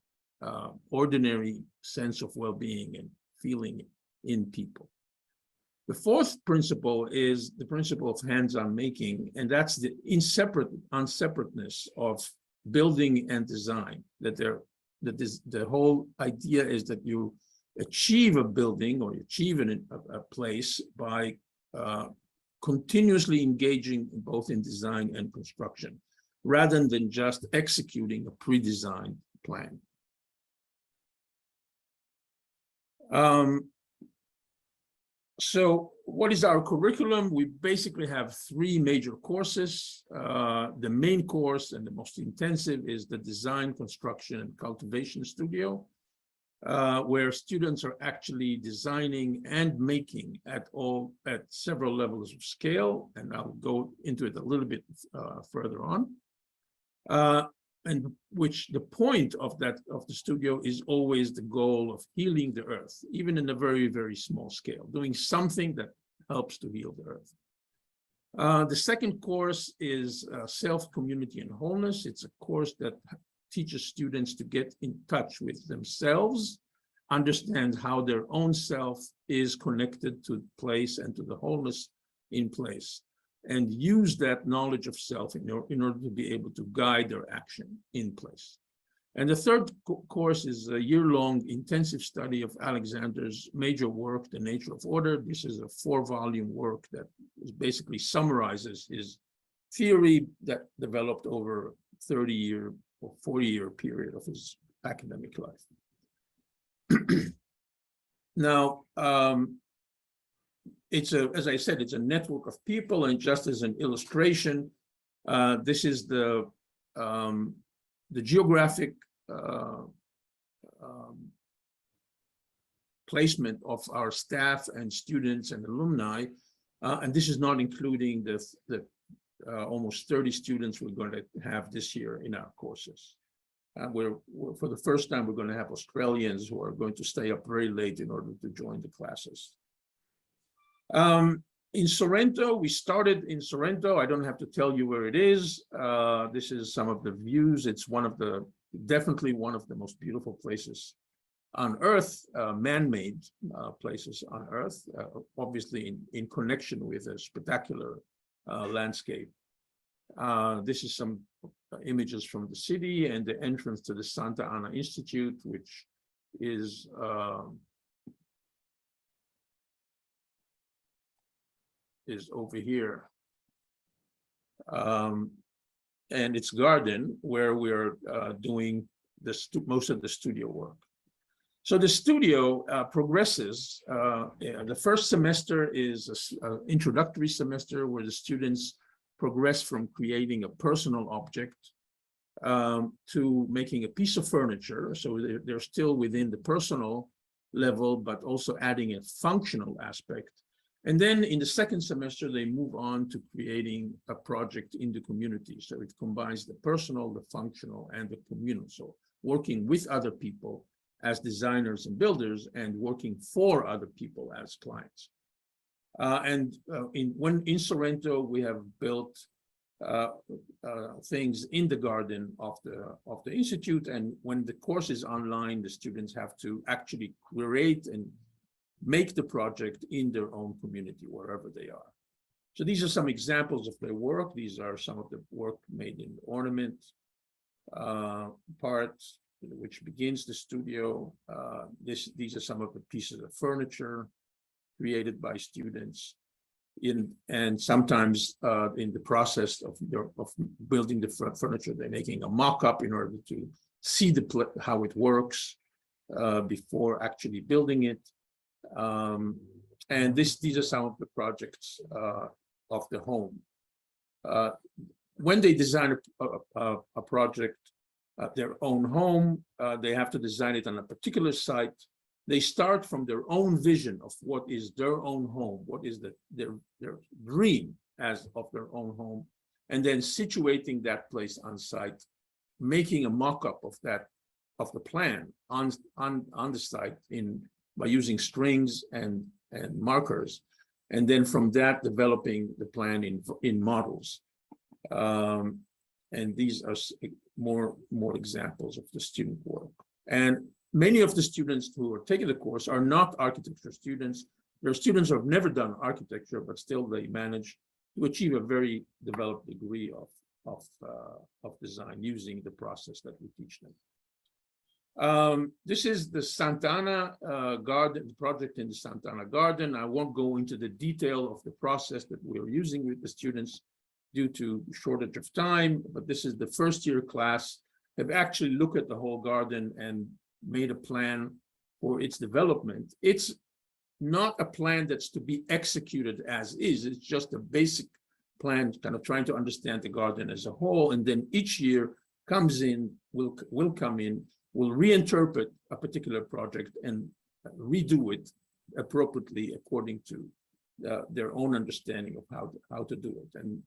ordinary sense of well-being and feeling in people. The fourth principle is the principle of hands-on making, and that's the unseparateness of building and design. The whole idea is that you achieve a building or you achieve a place by continuously engaging both in design and construction, rather than just executing a pre-designed plan. So what is our curriculum? We basically have three major courses. The main course and the most intensive is the design, construction, and cultivation studio, where students are actually designing and making at several levels of scale, and I'll go into it a little bit further on. And which the point of the studio is always the goal of healing the earth, even in a very, very small scale, doing something that helps to heal the earth. The second course is Self, Community, and Wholeness. It's a course that teaches students to get in touch with themselves, understand how their own self is connected to place and to the wholeness in place, and use that knowledge of self in order to be able to guide their action in place. And the third course is a year-long intensive study of Alexander's major work, The Nature of Order. This is a 4-volume work that basically summarizes his theory that developed over a 30-year or 40-year period of his academic life. Now, as I said, it's a network of people, and just as an illustration, this is the geographic placement of our staff and students and alumni, and this is not including the almost 30 students we're going to have this year in our courses. For the first time, we're going to have Australians who are going to stay up very late in order to join the classes. In Sorrento, we started in Sorrento. I don't have to tell you where it is. This is some of the views. It's definitely one of the most beautiful places on Earth, man-made places on Earth, obviously in connection with a spectacular landscape. This is some images from the city and the entrance to the Santa Ana Institute, which is over here, and its garden, where we're doing most of the studio work. So the studio progresses. The first semester is an introductory semester where the students progress from creating a personal object to making a piece of furniture. So they're still within the personal level, but also adding a functional aspect. And then in the second semester, they move on to creating a project in the community. So it combines the personal, the functional, and the communal. So working with other people as designers and builders, and working for other people as clients. In Sorrento, we have built things in the garden of the institute. And when the course is online, the students have to actually create and make the project in their own community, wherever they are. So these are some examples of their work. These are some of the work made in the ornament part, which begins the studio. These are some of the pieces of furniture created by students. And sometimes in the process of building the furniture, they're making a mock-up in order to see how it works before actually building it. And these are some of the projects of the home. When they design a project, their own home, they have to design it on a particular site. They start from their own vision of what is their own home, what is their dream as of their own home, and then situating that place on site, making a mock-up of that, of the plan on the site by using strings and markers, and then from that developing the plan in models. And these are more examples of the student work. And many of the students who are taking the course are not architecture students. They're students who have never done architecture, but still they manage to achieve a very developed degree of design using the process that we teach them. This is the Sant'Anna garden, the project in the Sant'Anna garden. I won't go into the detail of the process that we're using with the students due to shortage of time, but this is the first year class. They've actually looked at the whole garden and made a plan for its development. It's not a plan that's to be executed as is. It's just a basic plan, kind of trying to understand the garden as a whole. And then each year comes in, will come in, will reinterpret a particular project and redo it appropriately according to their own understanding of how to do it. And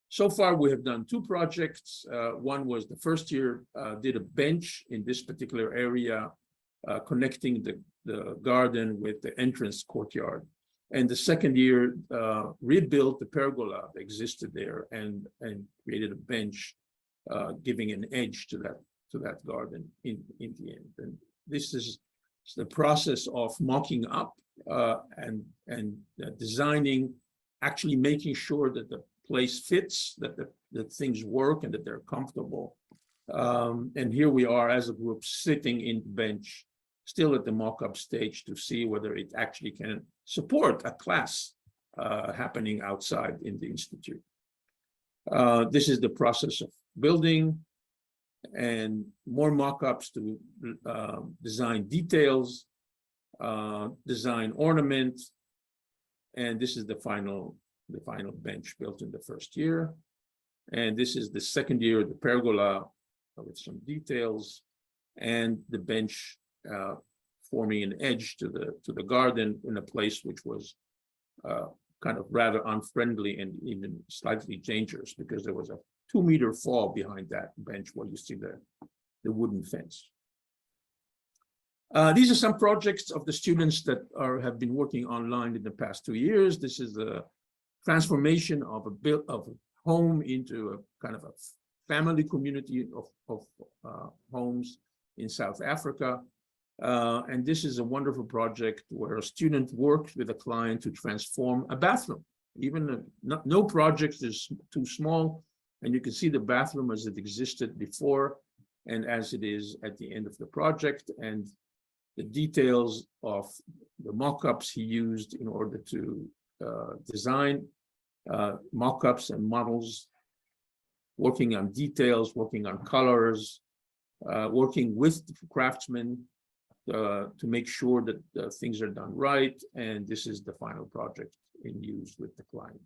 so far, we have done two projects. One was the first year did a bench in this particular area, connecting the garden with the entrance courtyard. And the second year rebuilt the pergola that existed there and created a bench, giving an edge to that garden in the end. And this is the process of mocking up and designing, actually making sure that the place fits, that things work and that they're comfortable. And here we are as a group sitting in the bench, still at the mock-up stage to see whether it actually can support a class happening outside in the institute. This is the process of building and more mock-ups to design details, design ornament, and this is the final bench built in the first year. And this is the second year, the pergola with some details, and the bench forming an edge to the garden in a place which was kind of rather unfriendly and even slightly dangerous, because there was a 2-meter fall behind that bench where you see the wooden fence. These are some projects of the students that have been working online in the past 2 years. This is a transformation of a home into a kind of a family community of homes in South Africa. And this is a wonderful project where a student worked with a client to transform a bathroom. Even no project is too small, and you can see the bathroom as it existed before and as it is at the end of the project, and the details of the mock-ups he used in order to design mock-ups and models, working on details, working on colors, working with the craftsmen to make sure that things are done right. And this is the final project in use with the client.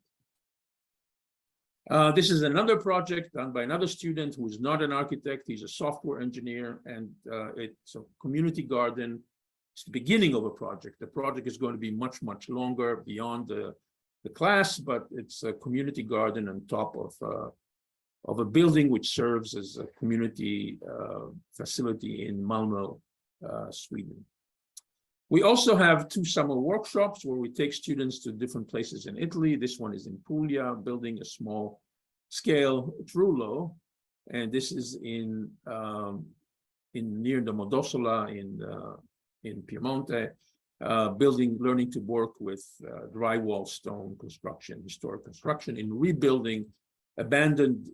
This is another project done by another student who is not an architect. He's a software engineer, and it's a community garden. It's the beginning of a project. The project is going to be much, much longer beyond the class, but it's a community garden on top of a building which serves as a community facility in Malmö, Sweden. We also have 2 summer workshops where we take students to different places in Italy. This one is in Puglia, building a small scale trullo, and this is in near the Modossola in Piemonte, learning to work with drywall stone construction, historic construction, in rebuilding abandoned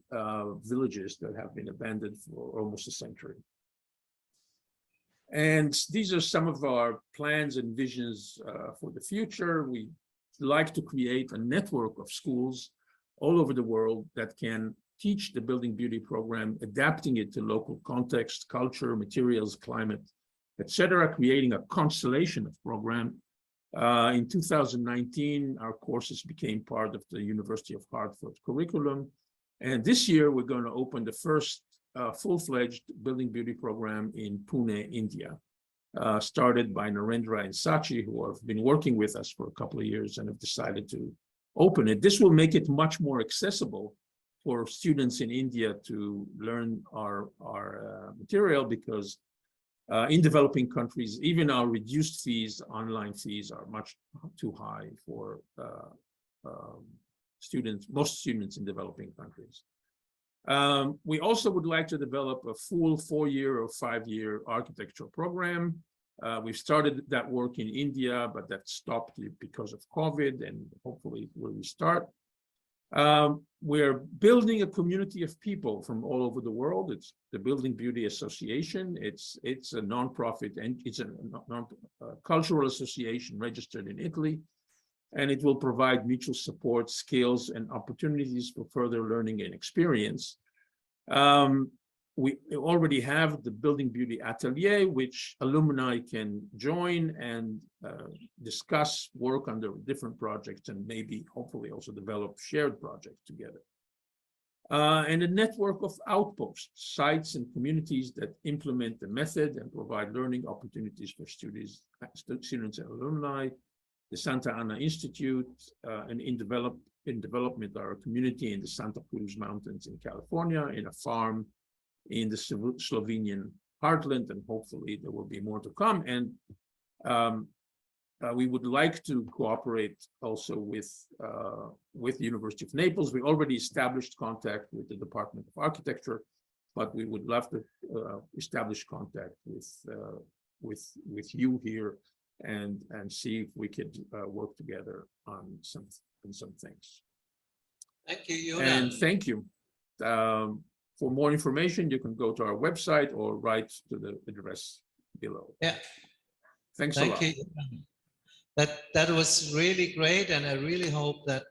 villages that have been abandoned for almost a century. And these are some of our plans and visions for the future. We like to create a network of schools all over the world that can teach the Building Beauty program, adapting it to local context, culture, materials, climate, etc., creating a constellation of program In 2019, our courses became part of the University of Hartford curriculum. And this year, we're going to open the first full-fledged Building Beauty program in Pune, India, started by Narendra and Sachi, who have been working with us for a couple of years and have decided to open it. This will make it much more accessible for students in India to learn our material, because in developing countries, even our reduced fees, online fees, are much too high for most students in developing countries. We also would like to develop a full 4-year or 5-year architectural program. We've started that work in India, but that stopped because of COVID, and hopefully we'll restart. We're building a community of people from all over the world. It's the Building Beauty Association. It's a nonprofit, and it's a cultural association registered in Italy, and it will provide mutual support, skills, and opportunities for further learning and experience. We already have the Building Beauty Atelier, which alumni can join and discuss, work on the different projects, and maybe hopefully also develop shared projects together. And a network of outposts, sites, and communities that implement the method and provide learning opportunities for students and alumni. The Santa Ana Institute, and in development are a community in the Santa Cruz Mountains in California, in a farm in the Slovenian heartland, and hopefully there will be more to come. And we would like to cooperate also with the University of Naples. We already established contact with the Department of Architecture, but we would love to establish contact with you here and see if we could work together on some things. Thank you, Yoda. And thank you. For more information, you can go to our website or write to the address below. Yeah. Thanks a lot. Thank you. That was really great, and I really hope that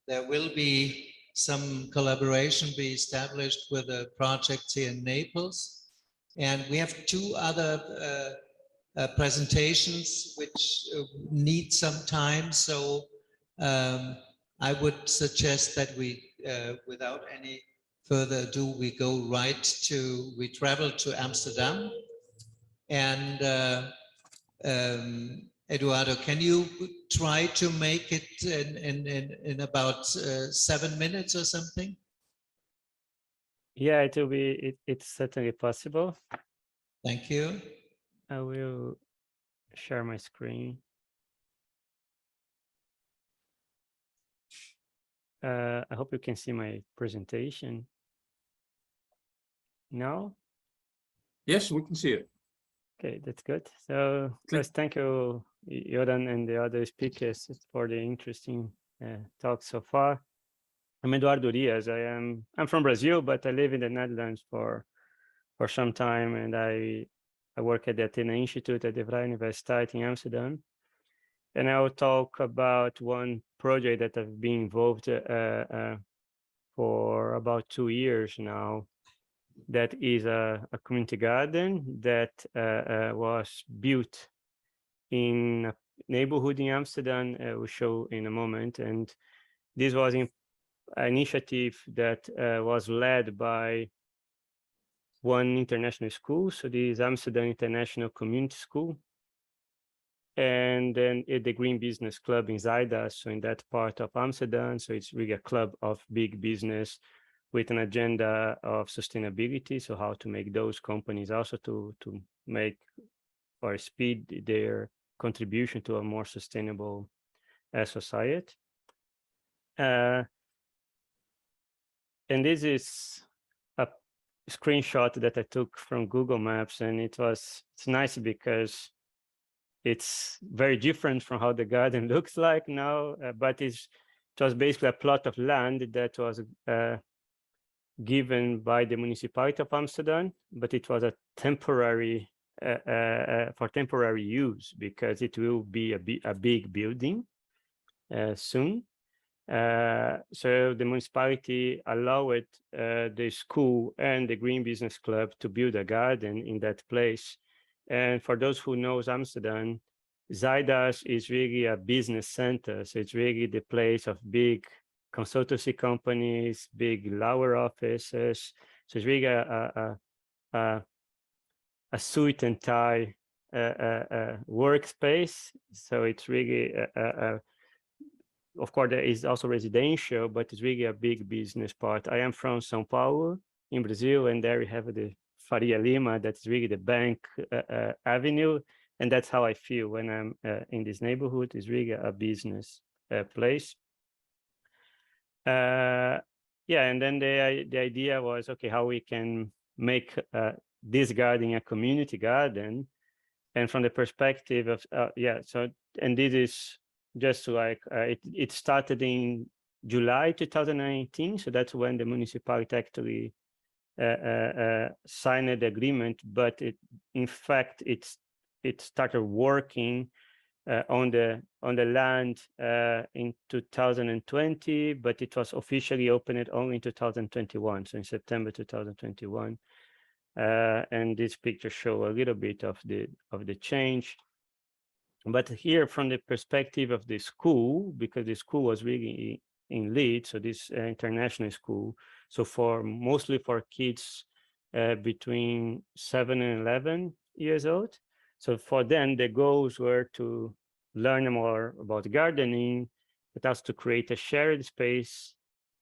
there will be some collaboration be established with the projects here in Naples. And we have 2 other presentations which need some time, so I would suggest that we, without any further ado, we travel to Amsterdam. And Eduardo, can you try to make it in about 7 minutes or something? Yeah, it will be. It's certainly possible. Thank you. I will share my screen. I hope you can see my presentation. No? Yes, we can see it. Okay, that's good. So first, thank you, Yodan and the other speakers for the interesting talk so far. I'm Eduardo Urias. I'm from Brazil, but I live in the Netherlands for some time, and I work at the Athena Institute at the Vrije Universiteit in Amsterdam. And I will talk about one project that I've been involved for about 2 years now. That is a community garden that was built in a neighborhood in Amsterdam. We'll show in a moment. And this was an initiative that was led by one international school. So this is Amsterdam International Community School. And then the Green Business Club in Zaida, so in that part of Amsterdam. So it's really a club of big business with an agenda of sustainability. So how to make those companies also to make or speed their contribution to a more sustainable society. And this is a screenshot that I took from Google Maps, and it's nice because it's very different from how the garden looks like now, but it was basically a plot of land that was given by the municipality of Amsterdam, but it was a temporary for temporary use because it will be a big building soon. So the municipality allowed the school and the Green Business Club to build a garden in that place. And for those who knows Amsterdam, Zydas is really a business center. So it's really the place of big consultancy companies, big lower offices. So it's really a suit and tie workspace. So it's really, of course, there is also residential, but it's really a big business part. I am from São Paulo in Brazil, and there we have the Faria Lima, that's really the bank avenue. And that's how I feel when I'm in this neighborhood. It's really a business place. Yeah, and then the idea was, okay, how we can make this garden a community garden. And from the perspective of, yeah, so, and this is just like, it started in July 2019. So that's when the municipality actually signed the agreement, but in fact, it started working on the land in 2020, but it was officially opened only in 2021, so in September 2021. And this picture show a little bit of the change. But here, from the perspective of the school, because the school was really in Leeds, so this international school, so mostly for kids between 7 and 11 years old. So for them, the goals were to learn more about gardening, but also to create a shared space,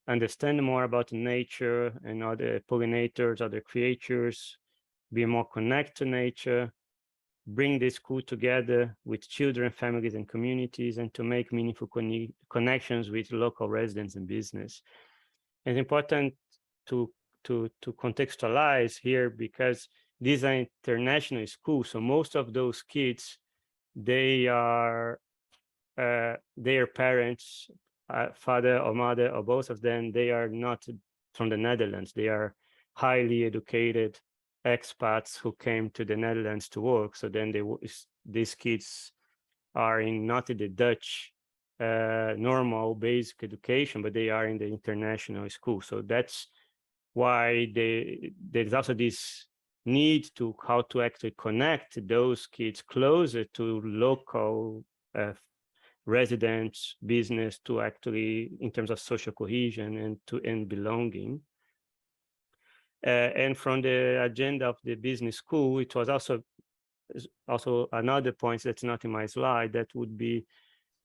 understand more about nature and other pollinators, other creatures, be more connected to nature, bring the school together with children, families, and communities, and to make meaningful connections with local residents and business. It's important to contextualize here because these are international schools, so most of those kids, their parents, father or mother or both of them, they are not from the Netherlands. They are highly educated expats who came to the Netherlands to work. So then these kids are not in the Dutch normal basic education, but they are in the international school. So that's why there's also this need to how to actually connect those kids closer to local residents, business, to actually in terms of social cohesion and belonging. And from the agenda of the business school, it was also another point that's not in my slide that would be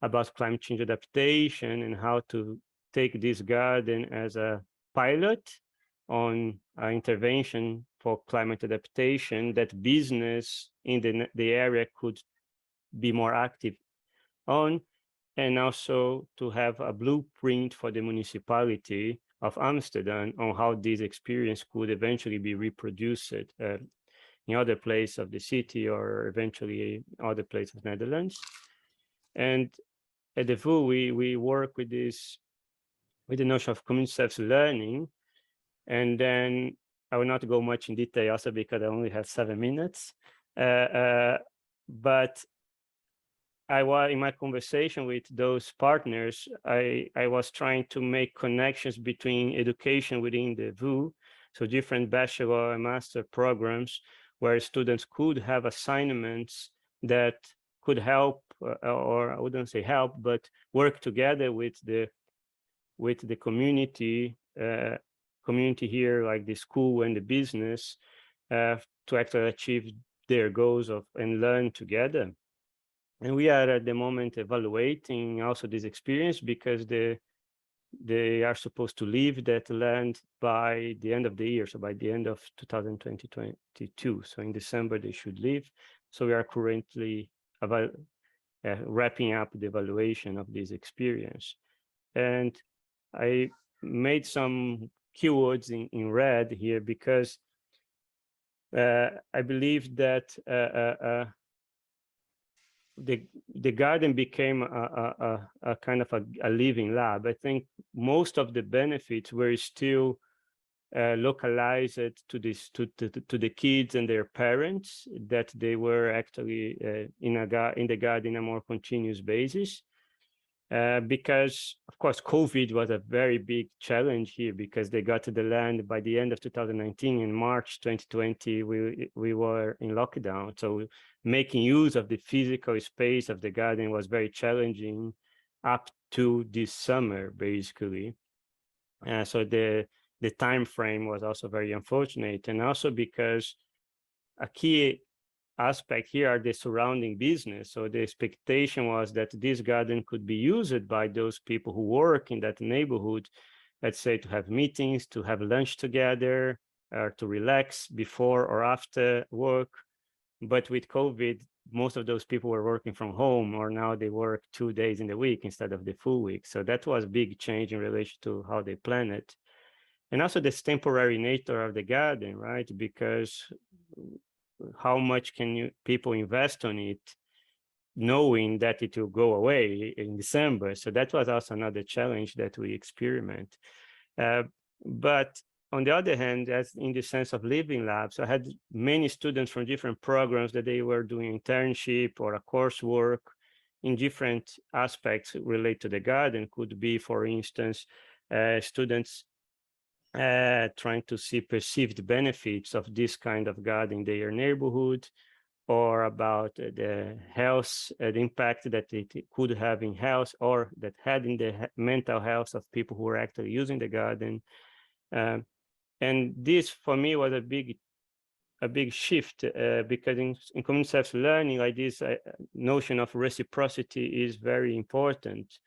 about climate change adaptation and how to take this garden as a pilot on intervention for climate adaptation that business in the area could be more active on, and also to have a blueprint for the municipality of Amsterdam on how this experience could eventually be reproduced in other places of the city or eventually other places of Netherlands. And at the VU, we work with the notion of community self-learning. And then I will not go much in detail also because I only have 7 minutes. But I was in my conversation with those partners, I was trying to make connections between education within the VU, so different bachelor and master programs where students could have assignments that could help, or I wouldn't say help, but work together with the community here, like the school and the business, to actually achieve their goals and learn together. And we are at the moment evaluating also this experience because they are supposed to leave that land by the end of the year, so by the end of 2022. So in December they should leave. So we are currently wrapping up the evaluation of this experience. And I made some keywords in red here because I believe that the garden became a kind of a living lab. I think most of the benefits were still localized to the kids and their parents, that they were actually in the garden on a more continuous basis. because of course COVID was a very big challenge here, because they got to the land by the end of 2019. In March 2020 we were in lockdown, so making use of the physical space of the garden was very challenging up to this summer basically. So the time frame was also very unfortunate, and also because a key aspect here are the surrounding business. So the expectation was that this garden could be used by those people who work in that neighborhood, let's say to have meetings, to have lunch together, or to relax before or after work. But with COVID, most of those people were working from home, or now they work 2 days in the week instead of the full week. So that was a big change in relation to how they plan it. And also this temporary nature of the garden, right? Because how much can people invest on it, knowing that it will go away in December? So that was also another challenge that we experiment. But on the other hand, as in the sense of living labs, I had many students from different programs that they were doing internship or a coursework in different aspects related to the garden. Could be, for instance, students trying to see perceived benefits of this kind of garden in their neighborhood, or about the health, the impact that it could have in health, or that had in the mental health of people who were actually using the garden. And this for me was a big shift, because in community self-learning, like this notion of reciprocity is very important.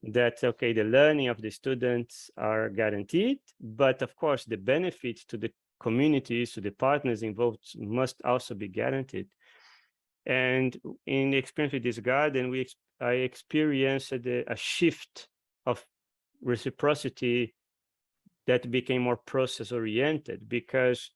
That, okay, the learning of the students are guaranteed, but of course the benefits to the communities, to the partners involved, must also be guaranteed. And in the experience with this garden, I experienced a shift of reciprocity that became more process oriented, because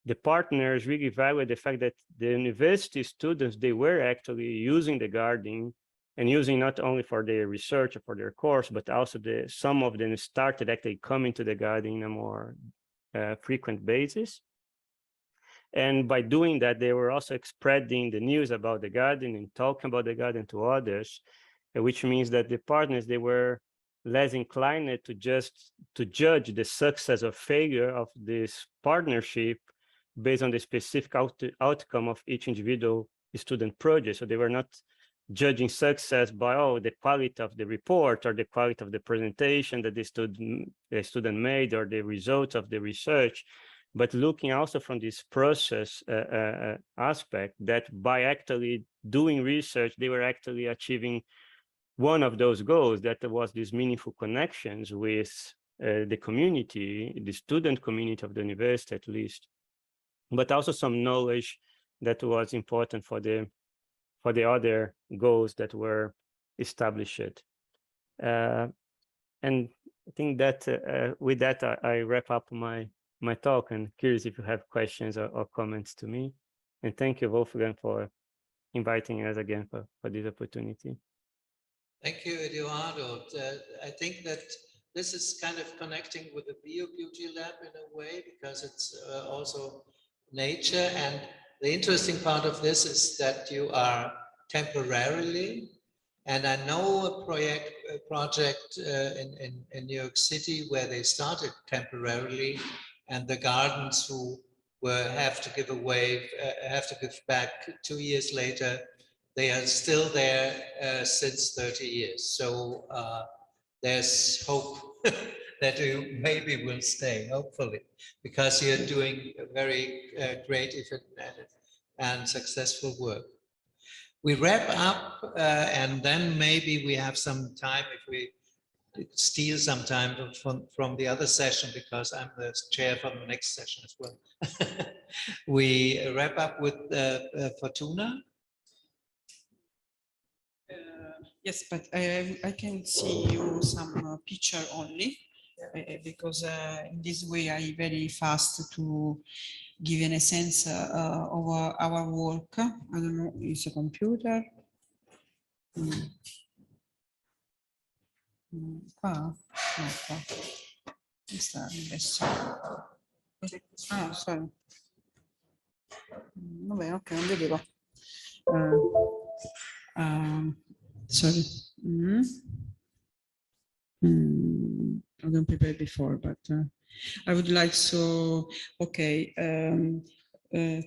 the partners really valued the fact that the university students, they were actually using the garden, and using not only for their research or for their course, but also some of them started actually coming to the garden in a more frequent basis. And by doing that, they were also spreading the news about the garden and talking about the garden to others, which means that the partners, they were less inclined to judge the success or failure of this partnership based on the specific outcome of each individual student project. So they were not judging success by the quality of the report or the quality of the presentation that the student made, or the results of the research, but looking also from this process aspect, that by actually doing research, they were actually achieving one of those goals, that there was these meaningful connections with the community, the student community of the university at least, but also some knowledge that was important for the other goals that were established. And I think that with that, I wrap up my talk, and curious if you have questions or comments to me. And thank you, Wolfgang, for inviting us again for this opportunity. Thank you, Eduardo. I think that this is kind of connecting with the Beauty Lab in a way, because it's also nature. And the interesting part of this is that you are temporarily, and I know a project in New York City where they started temporarily, and the gardens who have to give back 2 years later, they are still there since 30 years. So there's hope that you maybe will stay, hopefully, because you're doing very creative and successful work. We wrap up, and then maybe we have some time, if we steal some time from the other session, because I'm the chair for the next session as well. We wrap up with Fortuna. Yes, but I can see you some picture only, because in this way I very fast to give an sense of our work. I don't know, it's a computer. Qua? No, qua. Questa adesso. Ah, sorry. Vabbè, ok, non vedevo. Sorry. I don't prepare before, but I would like so. Okay.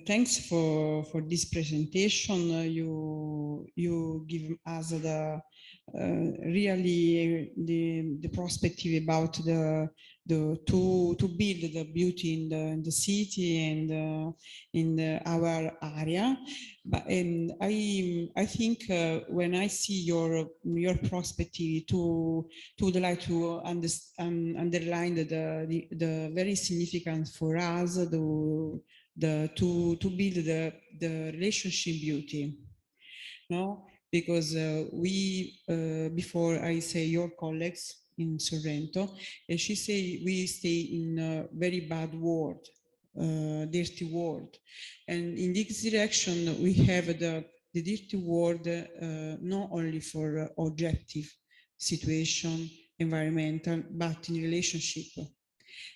Thanks for this presentation. You give us the really the perspective about the to build the beauty in the city and in our area. But I think when I see your perspective to would like to underline the very significant for us to build the relationship beauty, no? Because we before I say your colleagues in Sorrento, she say we stay in a very bad world, dirty world, and in this direction we have the dirty world not only for objective situation, environmental, but in relationship.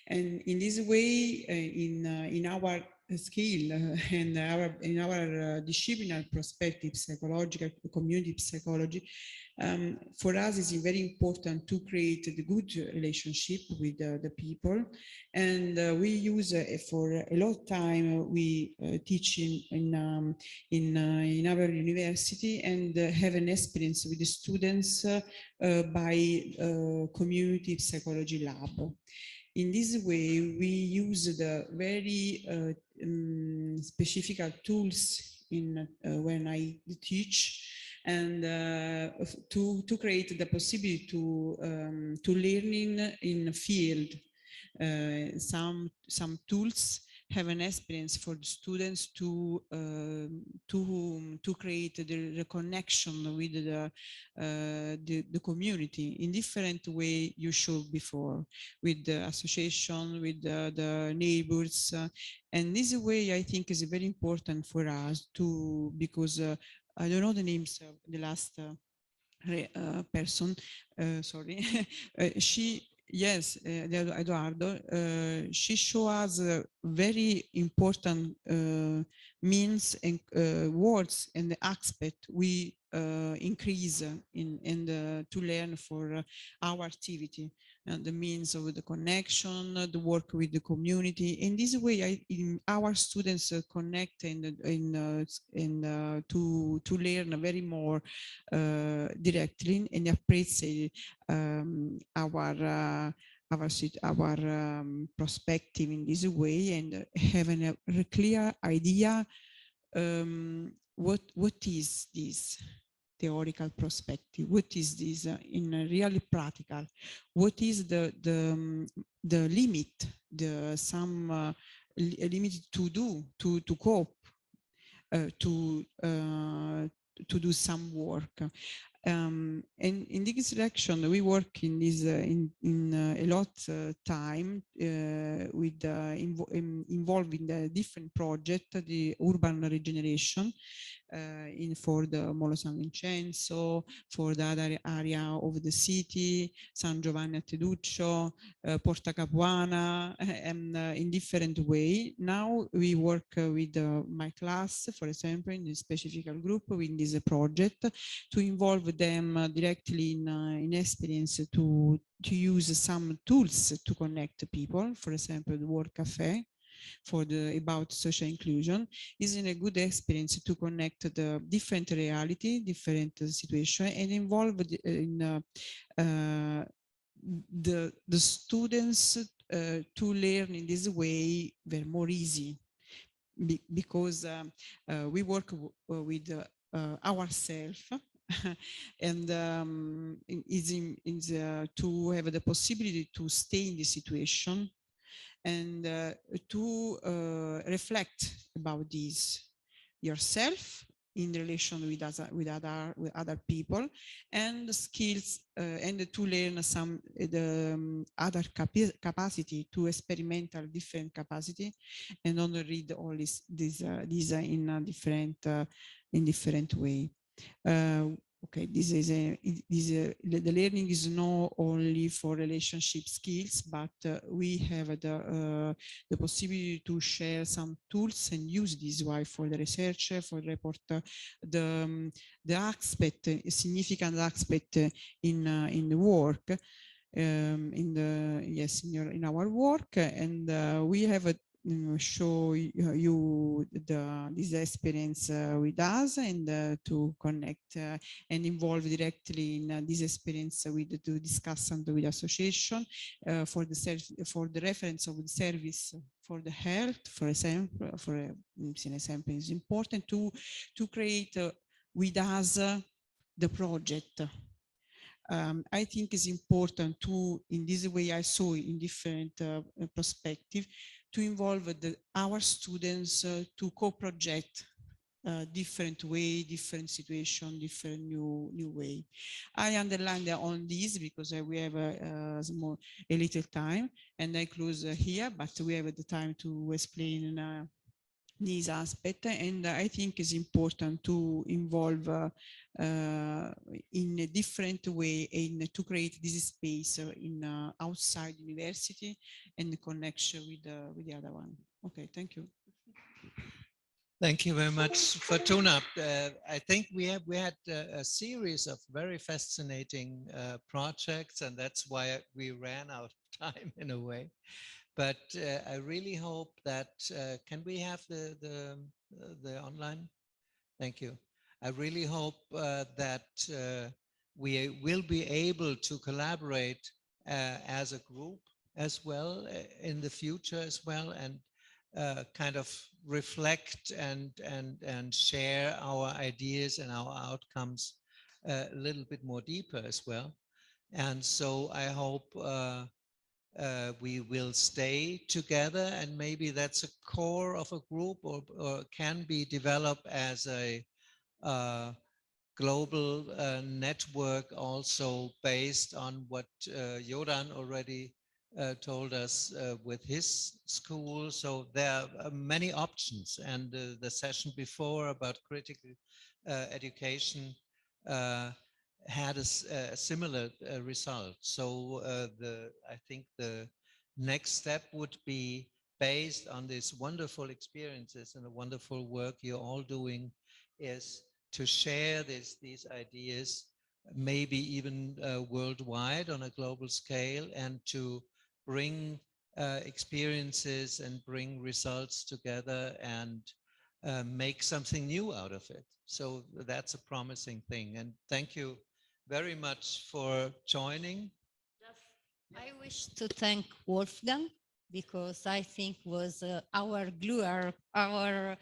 And in this way, in our skill and in our disciplinary perspective, psychological, community psychology, for us it's very important to create the good relationship with the people. And we use for a lot of time, we teach in our university and have an experience with the students by community psychology lab. In this way, we use the very specific tools in when I teach, and to create the possibility to learning in field. Some tools have an experience for the students to create the connection with the community in different way you showed before, with the association, with the neighbors, and this way I think is very important for us to, because I don't know the names of the last person, sorry, she. Yes, Eduardo, she shows us very important means and words and the aspect we increase to learn for our activity, and the means of the connection, the work with the community. In this way, our students connect and to learn very more directly and appreciate our perspective in this way, and having a clear idea what is this theoretical perspective, what is this in really practical, what is the limit, some limit to do, to cope, to do some work. And in this direction, we work in this in a lot time with involving the different project, the urban regeneration for the Molo San Vincenzo, for the other area of the city, San Giovanni a Teduccio, Porta Capuana, and in different way. Now we work with my class, for example, in a specific group with this project, to involve them directly in experience to use some tools to connect people. For example, the Work Cafe for about social inclusion is in a good experience to connect the different reality, different situation, and involve in the students to learn in this way very more easy, because we work with ourselves. And to have the possibility to stay in the situation and to reflect about this yourself in relation with other people, and skills, and to learn some other capacity, to experimental different capacity, and not read all this in a different way. Okay, the learning is not only for relationship skills, but we have the possibility to share some tools and use this way for the research, for the report, the aspect, significant aspect in the work. in our work, and we have a show you this experience with us, and to connect and involve directly in this experience with the discussant with association for the reference of the service for the health, for example, is important to create with us the project. I think it's important to, in this way, I saw in different perspective, to involve our students to co-project different way, different situation, different new way. I underline on this because we have a little time, and I close here, but we have the time to explain this aspect, and I think it's important to involve in a different way and to create this space in outside university and the connection with the other one. Okay, thank you. Thank you very much, Fortuna. I think we had a series of very fascinating projects, and that's why we ran out of time in a way. But I really hope that can we have the online? Thank you. I really hope that we will be able to collaborate as a group as well in the future as well, and kind of reflect and share our ideas and our outcomes a little bit more deeper as well. And so I hope we will stay together, and maybe that's a core of a group, or can be developed as a global network, also based on what YODAN already told us with his school. So there are many options, and the session before about critical education had a similar result. So I think the next step would be based on these wonderful experiences and the wonderful work you're all doing, is to share these ideas, maybe even worldwide on a global scale, and to bring experiences and bring results together and make something new out of it. So that's a promising thing. And thank you very much for joining. I wish to thank Wolfgang, because I think was our glue, our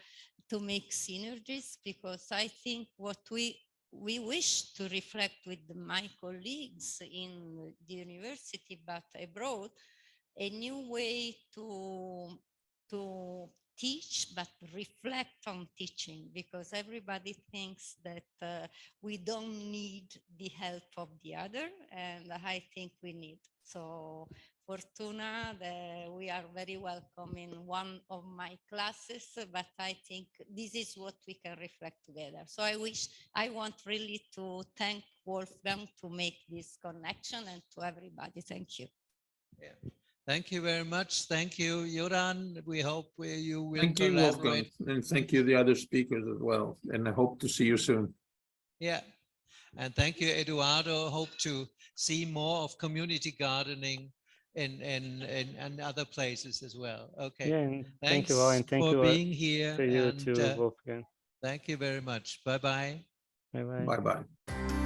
to make synergies, because I think what we wish to reflect with my colleagues in the university but abroad, a new way to teach, but reflect on teaching, because everybody thinks that we don't need the help of the other, and I think we need. So Fortuna, we are very welcome in one of my classes, but I think this is what we can reflect together. So I want really to thank Wolfgang to make this connection, and to everybody. Thank you. Yeah. Thank you very much. Thank you, YODAN. We hope you will Thank you, collaborate. Wolfgang, and thank you the other speakers as well. And I hope to see you soon. Yeah. And thank you, Eduardo. Hope to see more of community gardening in other places as well. Okay. Yeah, and Thanks thank you all, and thank for you being here. to you And too, Wolfgang. thank you very much. Bye-bye. Bye-bye. Bye-bye.